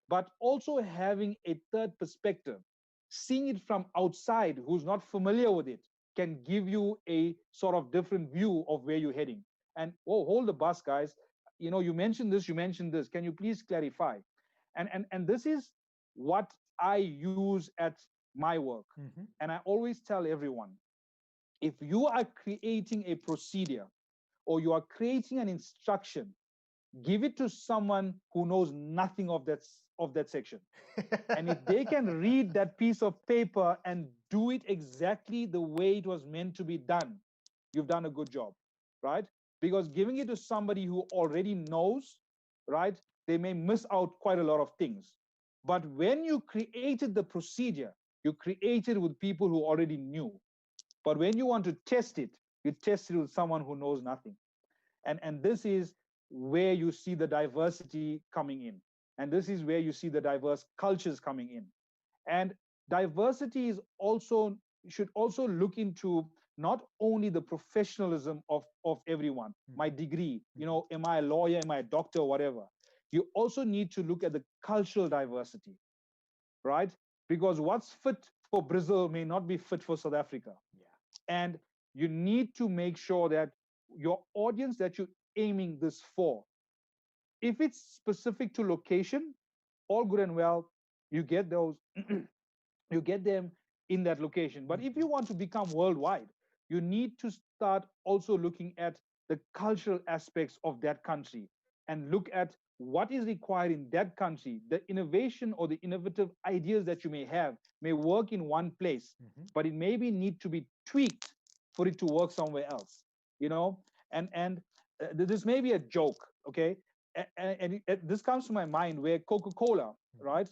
But also having a third perspective, seeing it from outside, who's not familiar with it, can give you a sort of different view of where you're heading. And oh, hold the bus, guys. You mentioned this, you mentioned this, can you please clarify? And this is what I use at my work. Hmm. And I always tell everyone, if you are creating a procedure or you are creating an instruction, give it to someone who knows nothing of that section. And if they can read that piece of paper and do it exactly the way it was meant to be done, you've done a good job, right? Because giving it to somebody who already knows, right, they may miss out quite a lot of things. But when you created the procedure, you created with people who already knew. But when you want to test it, you test it with someone who knows nothing. And this is where you see the diversity coming in. And this is where you see the diverse cultures coming in. And diversity is also should also look into not only the professionalism of everyone, my Hmm. degree, Hmm. am I a lawyer, am I a doctor, whatever. You also need to look at the cultural diversity, right? Because what's fit for Brazil may not be fit for South Africa. Yeah. And you need to make sure that your audience that you're aiming this for, if it's specific to location, all good and well, you get those you get them in that location. But if Hmm. you want to become worldwide, you need to start also looking at the cultural aspects of that country and look at what is required in that country. The innovation or the innovative ideas that you may have may work in one place, Hmm. but it maybe need to be tweaked for it to work somewhere else. You know, and this may be a joke, okay? And this comes to my mind where Coca-Cola, Hmm. right,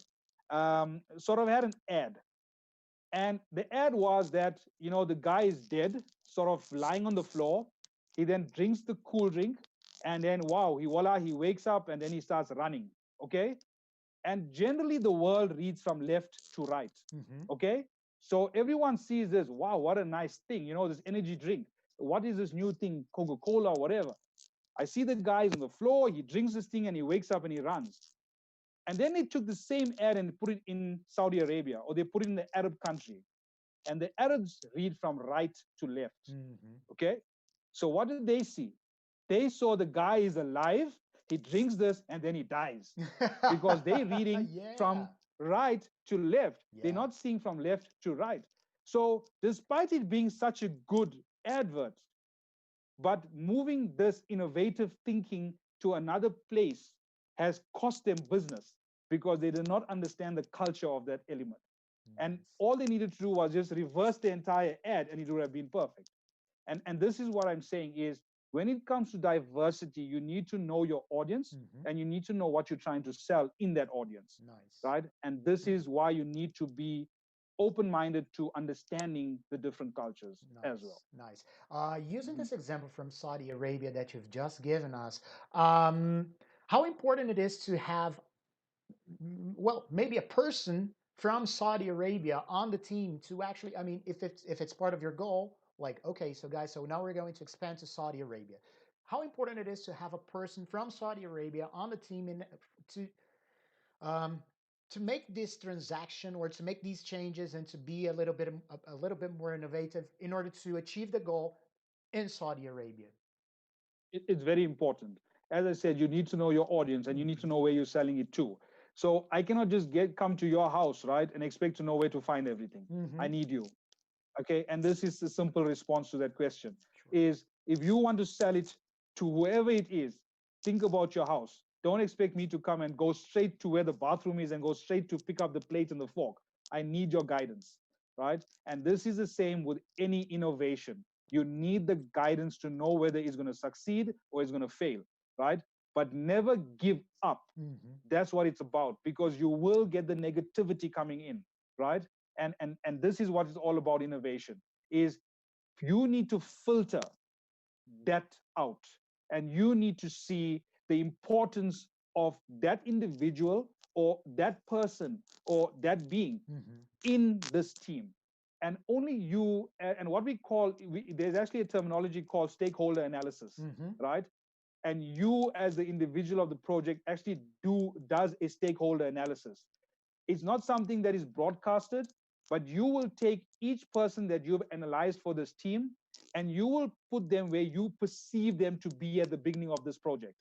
sort of had an ad, and the ad was that, the guy is dead, sort of lying on the floor. He then drinks the cool drink, and then wow, he wakes up and then he starts running. Okay. And generally the world reads from left to right. Hmm. Okay. So everyone sees this, wow, what a nice thing, this energy drink. What is this new thing, Coca-Cola, whatever? I see the guy on the floor, he drinks this thing and he wakes up and he runs. And then they took the same ad and put it in Saudi Arabia, or they put it in the Arab country, and the Arabs read from right to left. Hmm. Okay. So what did they see? They saw the guy is alive, he drinks this, and then he dies, because they reading Yeah. from right to left. They're Yeah. not seeing from left to right. So despite it being such a good advert, but moving this innovative thinking to another place has cost them business, because they did not understand the culture of that element. And Nice. all they needed to do was just reverse the entire ad and it would have been perfect. And this is what I'm saying is, when it comes to diversity, you need to know your audience Hmm. and you need to know what you're trying to sell in that audience, Nice. right? And this is why you need to be open-minded to understanding the different cultures as well. Nice, nice. Using Mhm. this example from Saudi Arabia that you've just given us, how important it is to have, well, maybe a person from Saudi Arabia on the team to actually, I mean, if it's part of your goal, like, okay, so guys, so now we're going to expand to Saudi Arabia. How important it is to have a person from Saudi Arabia on the team to um, to make this transaction or to make these changes and to be a little bit more innovative in order to achieve the goal in Saudi Arabia? It's very important. As I said, you need to know your audience and you need to know where you're selling it to. So I cannot just come to your house, right, and expect to know where to find everything. I need you. Okay, and this is the simple response to that question. Sure. Is if you want to sell it to whoever it is, think about your house. Don't expect me to come and go straight to where the bathroom is and go straight to pick up the plate and the fork. I need your guidance, right? And this is the same with any innovation. You need the guidance to know whether it's going to succeed or it's going to fail, right? But never give up. That's what it's about, because you will get the negativity coming in, right? And this is what it's all about. Innovation is you need to filter that out, and you need to see the importance of that individual or that person or that being in this team. And only you, and what we call, there's actually a terminology called stakeholder analysis, right? And you as the individual of the project actually does a stakeholder analysis. It's not something that is broadcasted, but you will take each person that you've analyzed for this team and you will put them where you perceive them to be at the beginning of this project.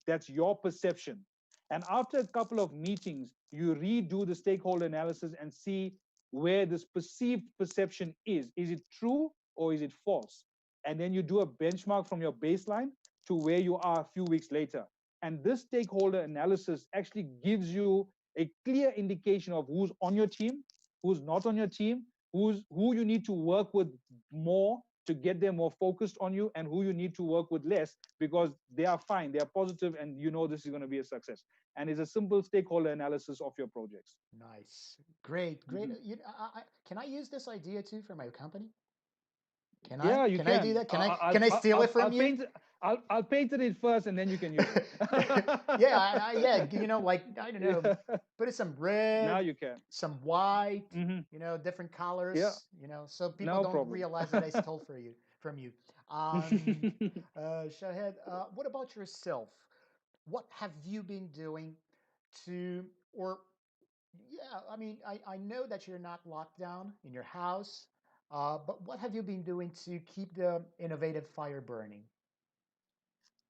That's your perception. And after a couple of meetings, you redo the stakeholder analysis and see where this perceived perception is. Is it true or is it false? And then you do a benchmark from your baseline to where you are a few weeks later. And this stakeholder analysis actually gives you a clear indication of who's on your team, who's not on your team, who you need to work with more to get them more focused on you, and who you need to work with less because they are fine, they are positive, and you know this is going to be a success. And it's a simple stakeholder analysis of your projects. Nice. Great, great. Can I use this idea too for my company? Can I? Yeah, you Can I do can. that? Can I steal it from I'll you? paint it. I'll paint it first, and then you can use it. Yeah, yeah. Like I don't know, put it some Now red, you can. some white. Hmm. Different Yeah, colors. So people no don't problem. realize that I stole from you. Shahed, what about yourself? What have you been doing to, or yeah, I mean, I know that you're not locked down in your house, but what have you been doing to keep the innovative fire burning?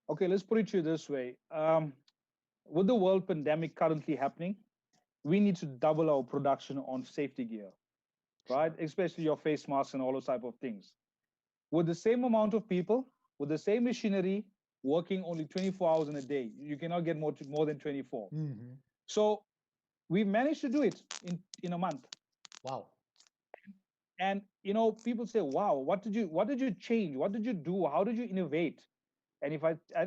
Okay, let's put it to you this way. With the world pandemic currently happening, we need to double our production on safety gear, right? Sure. Especially your face masks and all those type of things. With the same amount of people, with the same machinery, working only 24 hours in a day, you cannot get more than 24. So we managed to do it in a month. Wow. And people say, wow, what did you change? What did you do? How did you innovate? And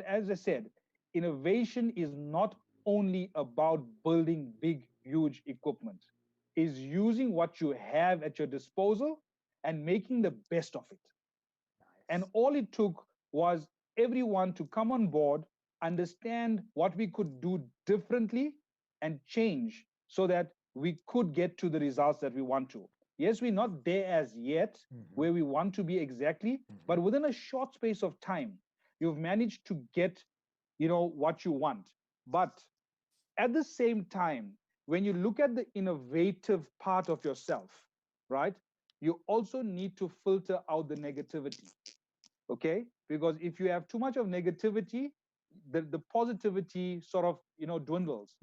as I said, innovation is not only about building big, huge equipment, is using what you have at your disposal and making the best of it. And Nice. all it took was everyone to come on board, understand what we could do differently, and change so that we could get to the results that we want to. Yes, we're not there as yet where we want to be exactly, but within a short space of time, you've managed to get, what you want. But at the same time, when you look at the innovative part of yourself, right, you also need to filter out the negativity. Okay, because if you have too much of negativity, the positivity sort of dwindles.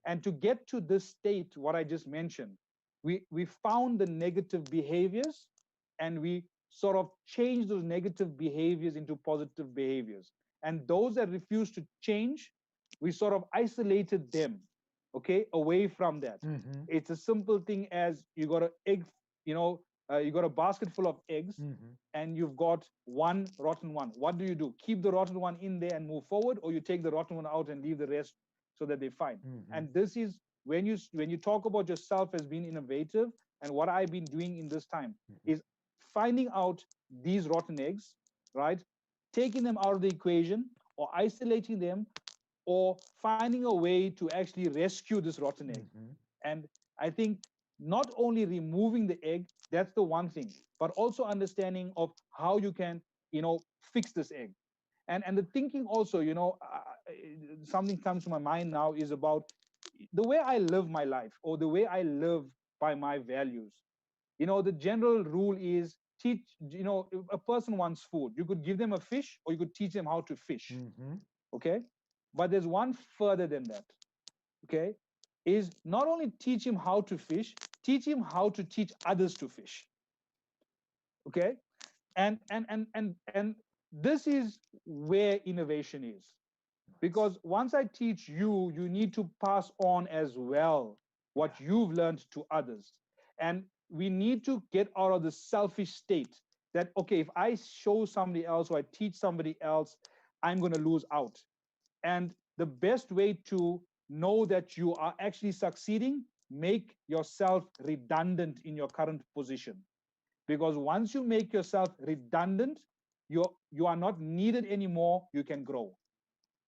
And to get to this state, what I just mentioned, we found the negative behaviors and we sort of changed those negative behaviors into positive behaviors. And those that refuse to change, we sort of isolated them, okay, away from that. It's a simple thing as you got an egg, you got a basket full of eggs and you've got one rotten one. What do? Keep the rotten one in there and move forward, or you take the rotten one out and leave the rest so that they're fine. And this is when you talk about yourself as being innovative, and what I've been doing in this time is finding out these rotten eggs, right? Taking them out of the equation or isolating them or finding a way to actually rescue this rotten egg. And I think not only removing the egg, that's the one thing, but also understanding of how you can, fix this egg. And the thinking also, something comes to my mind now is about the way I live my life or the way I live by my values. The general rule is teach, a person wants food. You could give them a fish, or you could teach them how to fish. Mm-hmm. Okay, but there's one further than that. Okay, is not only teach him how to fish, teach him how to teach others to fish. Okay, and this is where innovation is, Nice. because once I teach you, you need to pass on as well what Yeah. you've learned to others. And we need to get out of the selfish state that, okay, if I show somebody else or I teach somebody else, I'm going to lose out. And the best way to know that you are actually succeeding, make yourself redundant in your current position. Because once you make yourself redundant, you are not needed anymore, you can grow.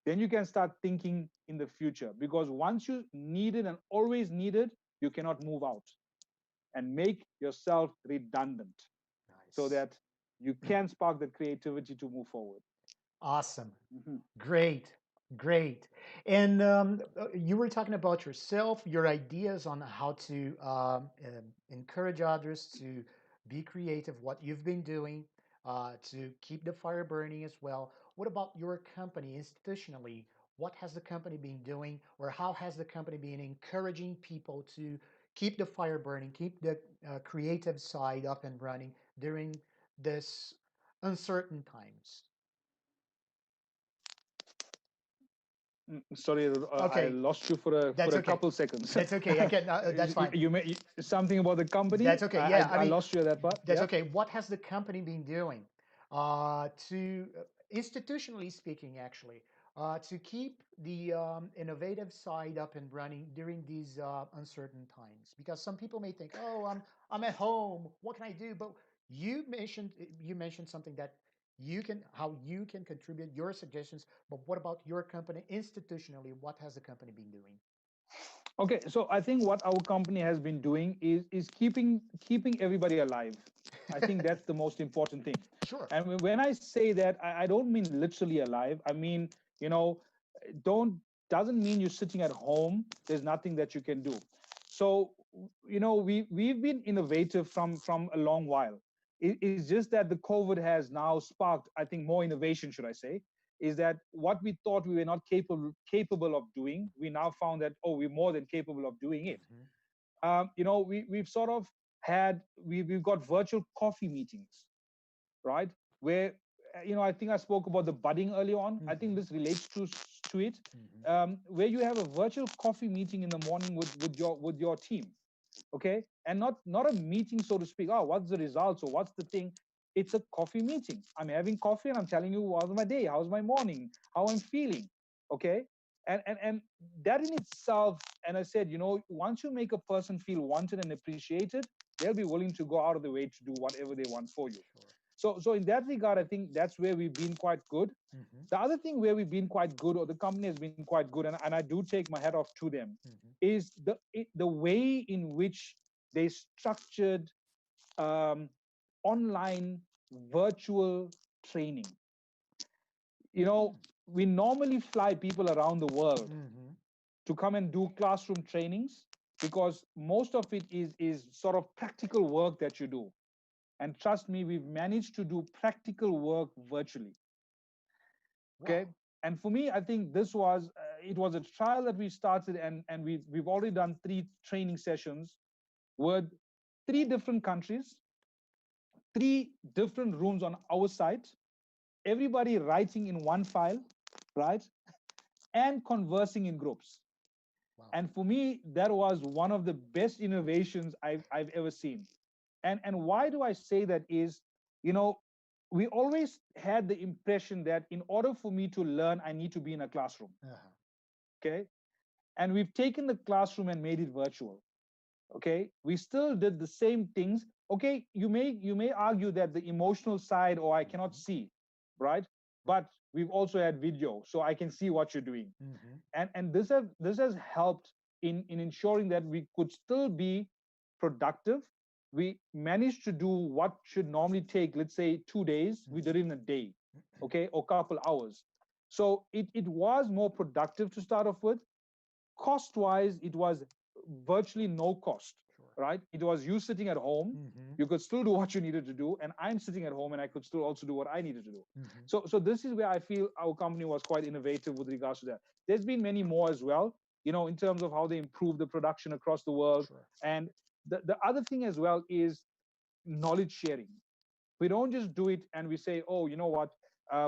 Then you can start thinking in the future, because once you needed and always needed, you cannot move out. And make yourself redundant so Nice. that you can spark the creativity to move forward. Awesome. Mhm. Great. Great. And you were talking about yourself, your ideas on how to encourage others to be creative, what you've been doing to keep the fire burning as well. What about your company institutionally? What has the company been doing, or how has the company been encouraging people to keep the fire burning, keep the creative side up and running during this uncertain times? Sorry, I Okay, lost you for that's a okay. couple seconds. That's okay. I can. That's fine. Something about the company. That's okay. Yeah, I I mean, lost you at that part. that's Yeah. okay. What has the company been doing to, institutionally speaking, actually, to keep the innovative side up and running during these uncertain times? Because some people may think, "Oh, I'm at home. What can I do?" But you mentioned something that how you can contribute your suggestions. But what about your company institutionally? What has the company been doing? Okay, so I think what our company has been doing is keeping everybody alive. I think that's the most important thing. Sure. And when I say that, I don't mean literally alive. I mean, you know, don't doesn't mean you're sitting at home. There's nothing that you can do. So, we've been innovative from a long while. It's just that the COVID has now sparked, I think, more innovation, should I say, is that what we thought we were not capable of doing, we now found that, oh, we're more than capable of doing it. Hmm. We've sort of we've got virtual coffee meetings, right? Where, I think I spoke about the budding earlier on. I think Hmm. this relates to it, Hmm. where you have a virtual coffee meeting in the morning with your team, okay, and not a meeting, so to speak. Oh, what's the results or what's the thing? It's a coffee meeting. I'm having coffee and I'm telling you how's my day, how's my morning, how I'm feeling, okay. And that in itself, and I said, once you make a person feel wanted and appreciated, they'll be willing to go out of the way to do whatever they want for you. Sure. So in that regard, I think that's where we've been quite good. Hmm. The other thing where we've been quite good, or the company has been quite good, and I do take my hat off to them, Hmm. is the way in which they structured um, online virtual training. You know, we normally fly people around the world Hmm. to come and do classroom trainings, because most of it is sort of practical work that you do. And trust me, we've managed to do practical work virtually. Okay. Wow. And for me, I think it was a trial that we started, and we've already done 3 training sessions with 3 different countries, 3 different rooms on our site, everybody writing in one file, right? And conversing in groups. Wow. And for me, that was one of the best innovations I've ever seen. And why do I say that is, you know, we always had the impression that in order for me to learn, I need to be in a classroom. Uh-huh. Okay. And we've taken the classroom and made it virtual. Okay. We still did the same things. Okay. You may argue that the emotional side, or I cannot Hmm. see, right? But we've also had video, so I can see what you're doing. Hmm. And this has helped in ensuring that we could still be productive. We managed to do what should normally take, let's say, 2 days, we did it in a day, okay, or a couple hours. So it was more productive to start off with. Cost wise, it was virtually no cost. Sure. right? It was you sitting at home. Mm-hmm. You could still do what you needed to do, and I'm sitting at home and I could still also do what I needed to do. Mm-hmm. So this is where I feel our company was quite innovative with regards to that. There's been many more as well, in terms of how they improve the production across the world. Sure. And the other thing as well is knowledge sharing. We don't just do it and we say, oh, you know what,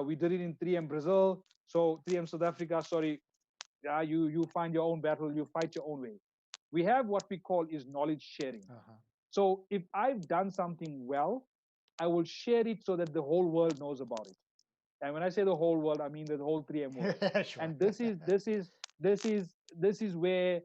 we did it in 3M Brazil, so 3M South Africa, sorry, you find your own battle, you fight your own way. We have what we call is knowledge sharing. Uh-huh. So if I've done something well, I will share it so that the whole world knows about it. And when I say the whole world, I mean the whole 3M world. Sure. And this is where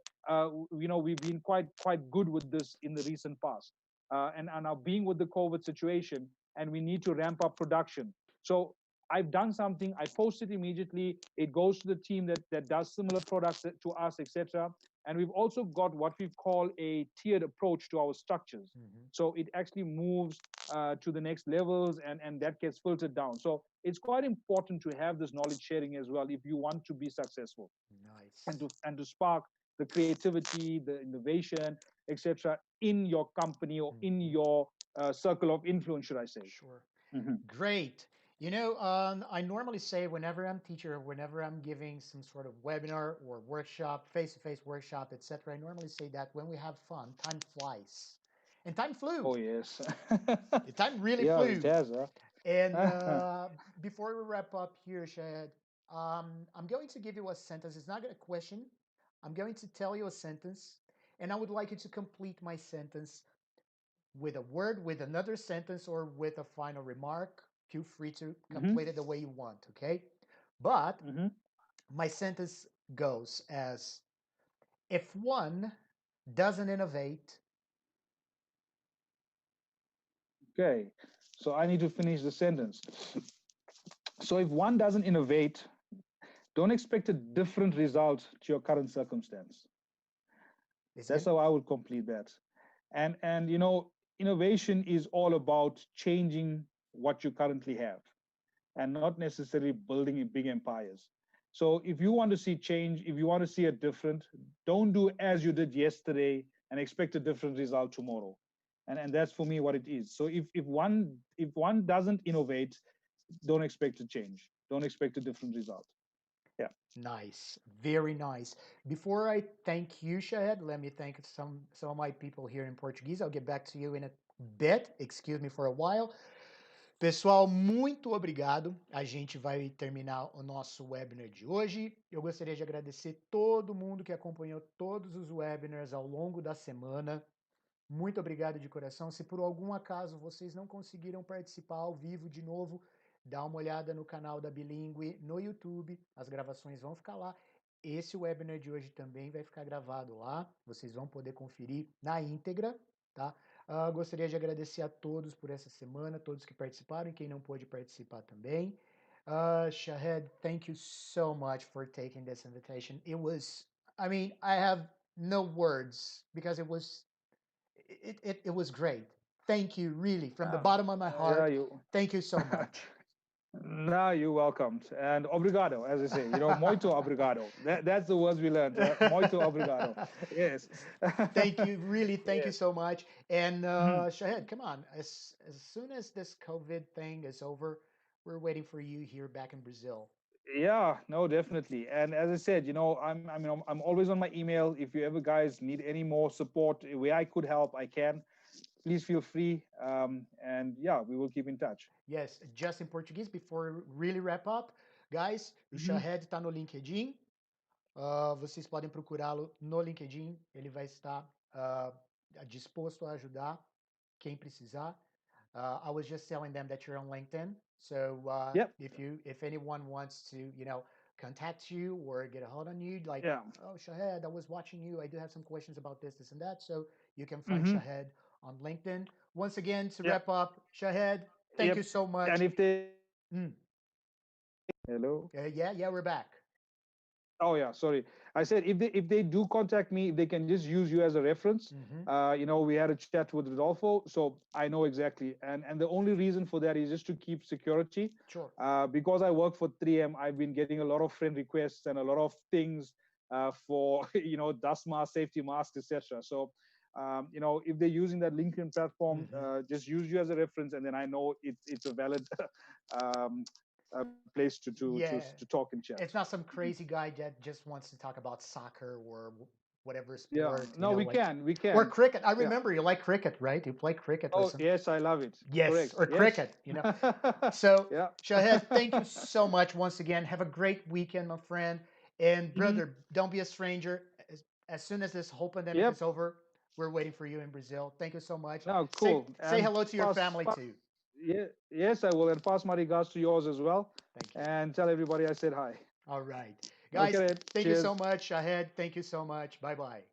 we've been quite good with this in the recent past, and now being with the COVID situation, and we need to ramp up production. So I've done something, I post it immediately. It goes to the team that does similar products to us, etc. And we've also got what we call a tiered approach to our structures. Mm-hmm. So it actually moves to the next levels, and that gets filtered down. So it's quite important to have this knowledge sharing as well if you want to be successful, Nice. and to spark the creativity, the innovation, etc. in your company or in Mm-hmm. your circle of influence, should I say. Sure. Hmm. Great. I normally say whenever I'm teaching or whenever I'm giving some sort of webinar or workshop, face-to-face workshop, etc., I normally say that when we have fun, time flies. And time flew. Oh yes. The time really Yeah, it flew. has, And huh? before we wrap up here, Shahed, I'm going to give you a sentence. It's not a question. I'm going to tell you a sentence, and I would like you to complete my sentence with a word, with another sentence, or with a final remark. Feel free to Hmm. complete it the way you want, okay? But Hmm. my sentence goes as if one doesn't innovate, Okay, so I need to finish the sentence. So if one doesn't innovate, don't expect a different result to your current circumstance. is That's it? how I would complete that. And innovation is all about changing what you currently have, and not necessarily building big empires. So if you want to see change, if you want to see a different, don't do as you did yesterday and expect a different result tomorrow. And that's for me what it is. So if one doesn't innovate, don't expect to change. Don't expect a different result. Yeah. Nice, very nice. Before I thank you, Shahed, let me thank some of my people here in Portuguese. I'll get back to you in a bit. Excuse me for a while. Pessoal, muito obrigado. A gente vai terminar o nosso webinar de hoje. Eu gostaria de agradecer todo mundo que acompanhou todos os webinars ao longo da semana. Muito obrigado de coração. Se por algum acaso vocês não conseguiram participar ao vivo de novo, dá uma olhada no canal da BELíngue no YouTube. As gravações vão ficar lá. Esse webinar de hoje também vai ficar gravado lá. Vocês vão poder conferir na íntegra, tá? Gostaria de agradecer a todos por essa semana, todos que participaram e quem não pôde participar também. Shahed, thank you so much for taking this invitation. I have no words because it was great. Thank you, really, from the Ah, bottom of my yeah, heart. you. Thank you so much. No, you're welcome. And obrigado, as I say, muito obrigado. That's the words we learned. Muito obrigado. Yes. Thank you, really, thank you Yes. so much. And Mhm. Shahed, come on, as soon as this COVID thing is over, we're waiting for you here back in Brazil. Yeah, no, definitely. And as I said, I'm always on my email. If you ever guys need any more support where I could help, I can. Please feel free. And yeah, we will keep in touch. Yes, just in Portuguese before we really wrap up. Guys, o Mhm. Shahed está no LinkedIn. Vocês podem procurá-lo no LinkedIn. Ele vai estar disposto a ajudar quem precisar. I was just telling them that you're on LinkedIn. So Yep. if anyone wants to, contact you or get a hold on you, like, Yeah. oh, Shahed, I was watching you. I do have some questions about this, and that. So you can find Hmm. Shahed on LinkedIn. Once again, to Yep. wrap up, Shahed, thank Yep. you so And much. if they Mm. hello. Yeah, we're back. Oh yeah, sorry. I said if they do contact me, they can just use you as a reference. Hmm. We had a chat with Rodolfo, so I know exactly. And the only reason for that is just to keep security. Sure. Because I work for 3M, I've been getting a lot of friend requests and a lot of things for dust mask, safety mask, etc. So if they're using that LinkedIn platform, Mhm. just use you as a reference, and then I know it's a valid um, place to Yeah. talk and chat. It's not some Mhm. crazy guy that just wants to talk about soccer or whatever Yeah, sport, no, we like can, we or can. cricket. I Yeah. remember you like cricket, right? You play cricket or Oh, something. yes, I love it. Yes, Correct. or Yes. cricket. So, Yeah. Shahed, thank you so much once again. Have a great weekend, my friend. And Mhm. brother, don't be a stranger. As soon as this whole pandemic Yep. is over, we're waiting for you in Brazil. Thank you so much. No, Say cool. say And hello to your family too. yeah, yes, I will. And pass my regards to yours as well. Thank you. And tell everybody I said hi. All right. Okay, Guys, then. thank you so Cheers. much. Shahed, thank you so much. Bye bye.